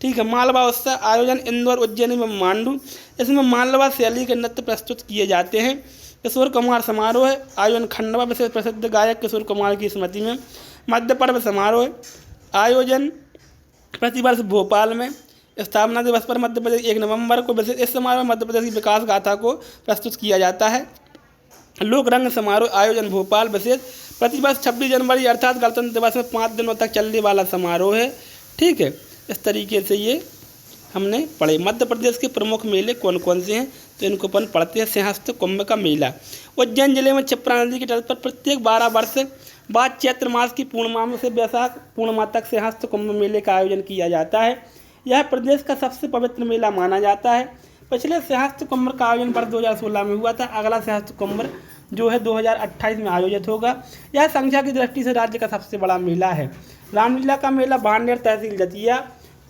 ठीक है। मालवा उत्सव आयोजन इंदौर, उज्जैन एवं मांडू इसमें मालवा शैली के नृत्य प्रस्तुत किए जाते हैं। किशोर कुमार समारोह आयोजन खंडवा विशेष प्रसिद्ध गायक किशोर कुमार की स्मृति में। मध्य पर्व समारोह आयोजन प्रतिवर्ष भोपाल में। स्थापना दिवस पर मध्य प्रदेश 1 नवंबर को विशेष इस समारोह में मध्य प्रदेश की विकास गाथा को प्रस्तुत किया जाता है। लोक रंग समारोह आयोजन भोपाल विशेष प्रतिवर्ष 26 जनवरी अर्थात गणतंत्र दिवस में 5 दिनों तक चलने वाला समारोह है। ठीक है। इस तरीके से ये हमने पढ़े। मध्य प्रदेश के प्रमुख मेले कौन कौन से हैं तो इनको अपन पढ़ते हैं। सिंहस्थ कुंभ का मेला उज्जैन जिले में क्षिप्रा नदी के तट पर प्रत्येक 12 वर्ष बाद चैत्र मास की पूर्णिमा में से वैशाख पूर्णिमा तक सिंहस्थ कुंभ मेले का आयोजन किया जाता है। यह प्रदेश का सबसे पवित्र मेला माना जाता है। पिछले सिंहस्थ कुंभ का आयोजन वर्ष 2016 में हुआ था। अगला सिंहस्थ कुंभ जो है 2028 में आयोजित होगा। यह संख्या की दृष्टि से राज्य का सबसे बड़ा मेला है। रामलीला का मेला भांडेर तहसील जतिया।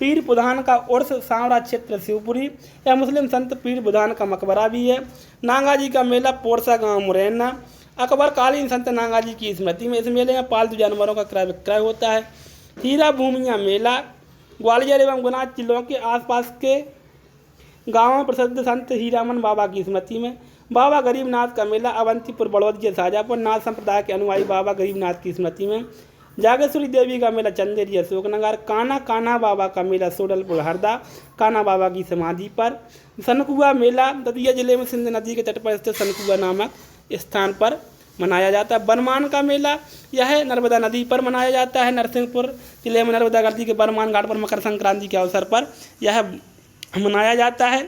पीर बुधान का उर्स सांवरा क्षेत्र शिवपुरी। यह मुस्लिम संत पीर बुधान का मकबरा भी है। नांगाजी का मेला पोरसा गांव मुरैना। अकबर कालीन संत नांगाजी की स्मृति में इस मेले में पालतू जानवरों का क्रय विक्रय होता है। हीरा भूमिया मेला ग्वालियर एवं गुना जिलों के आसपास के गाँवों में प्रसिद्ध संत हीरामन बाबा की स्मृति में। बाबा गरीबनाथ का मेला अवंतीपुर बड़ौदी शाहजहाँपुर नाथ संप्रदाय के अनुयायी बाबा गरीबनाथ की स्मृति में। जागेश्वरी देवी का मेला चंदेरी अशोकनगर। कान्हा बाबा का मेला सोडलपुर हरदा कान्हा बाबा की समाधि पर। सनकुआ मेला दतिया जिले में सिंध नदी के तट पर स्थित सनकुआ नामक स्थान पर मनाया जाता है। बरमान का मेला यह नर्मदा नदी पर मनाया जाता है। नरसिंहपुर जिले में नर्मदा नदी के बरमान घाट पर मकर संक्रांति के अवसर पर यह मनाया जाता है।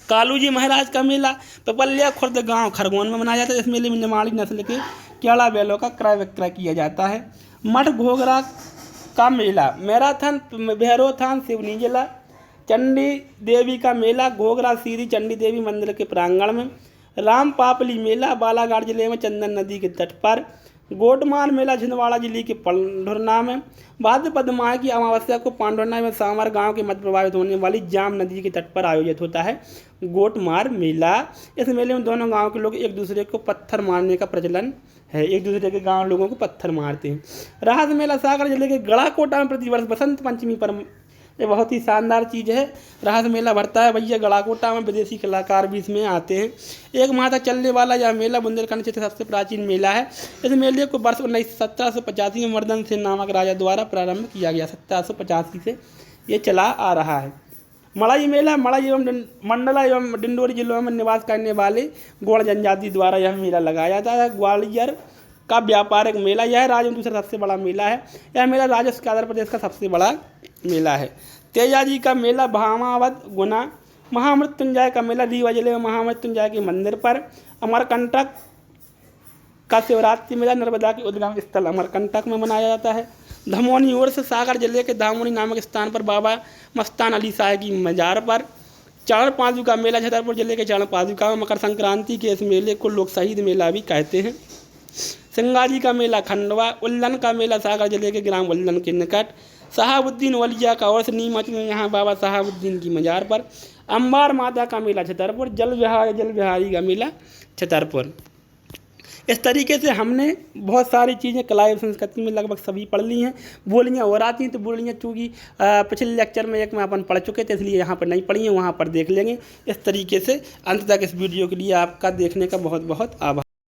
कालूजी महाराज का मेला पिपलिया खुर्द गांव खरगोन में मनाया जाता है। इस मेले में निमाड़ी नस्ल के केड़ा बैलों का क्रय विक्रय किया जाता है। मठ घोघरा का मेला मैराथन भैरोथान सिवनी जिला। चंडी देवी का मेला घोघरा सीरी चंडी देवी मंदिर के प्रांगण में। राम पापली मेला बालाघाट जिले में चंदन नदी के तट पर। गोटमार मेला छिंदवाड़ा जिले के पांडुरना में। भाद्रपद माह की अमावस्या को पांडुरना में सांवर गांव के मध्य प्रभावित होने वाली जाम नदी के तट पर आयोजित होता है गोटमार मेला। इस मेले में दोनों गांव के लोग एक दूसरे को पत्थर मारने का प्रचलन है। एक दूसरे के गांव लोगों को पत्थर मारते हैं। राहत मेला सागर जिले के गड़ाकोटा में प्रतिवर्ष बसंत पंचमी पर ये बहुत ही शानदार चीज़ है। राहत मेला भरता है भैया गड़ाकोटा में। विदेशी कलाकार भी इसमें आते हैं। 1 माह तक चलने वाला यह मेला बुंदेलखंड क्षेत्र का सबसे प्राचीन मेला है। इस मेले को वर्ष 1785 में मर्दन सेन नामक राजा द्वारा प्रारंभ किया गया। 1785 से ये चला आ रहा है। मड़ई मेला मड़ई एवं मंडला एवं डिंडोरी जिलों में निवास करने वाले गौड़ जनजाति द्वारा यह मेला लगाया जाता है। ग्वालियर का व्यापारिक मेला यह राज्य में दूसरा सबसे बड़ा मेला है। यह मेला राजस्व के आंध्र प्रदेश का सबसे बड़ा मेला है। तेजाजी का मेला भामावत गुना। महामृत्युंजय का मेला रीवा जिले में महामृत्युंजय के मंदिर पर। अमरकंटक का शिवरात्रि मेला नर्मदा के उद्गम स्थल अमरकंटक में मनाया जाता है। धमोनी उर्स सागर जिले के धामोनी नामक स्थान पर बाबा मस्तान अली शाह की मजार पर। चरण पादुका मेला छतरपुर जिले के चरण पादुका में। मकर संक्रांति के इस मेले को लोग शहीद मेला भी कहते हैं। सिंगाजी का मेला खंडवा। उल्लन का मेला सागर जिले के ग्राम उल्लन के निकट। शहाबुद्दीन वलिया का उर्स नीमच में यहाँ बाबा शहाबुद्दीन की मजार पर। अंबार माता का मेला छतरपुर। जल बिहारी का मेला छतरपुर। इस तरीके से हमने बहुत सारी चीज़ें कला एवं संस्कृति में लगभग सभी पढ़ ली हैं। बोलियाँ और आती हैं तो बोलियाँ चूँकि पिछले लेक्चर में एक में अपन पढ़ चुके थे इसलिए यहाँ पर नहीं पढ़ी हैं, वहाँ पर देख लेंगे। इस तरीके से अंत तक इस वीडियो के लिए आपका देखने का बहुत बहुत आभार।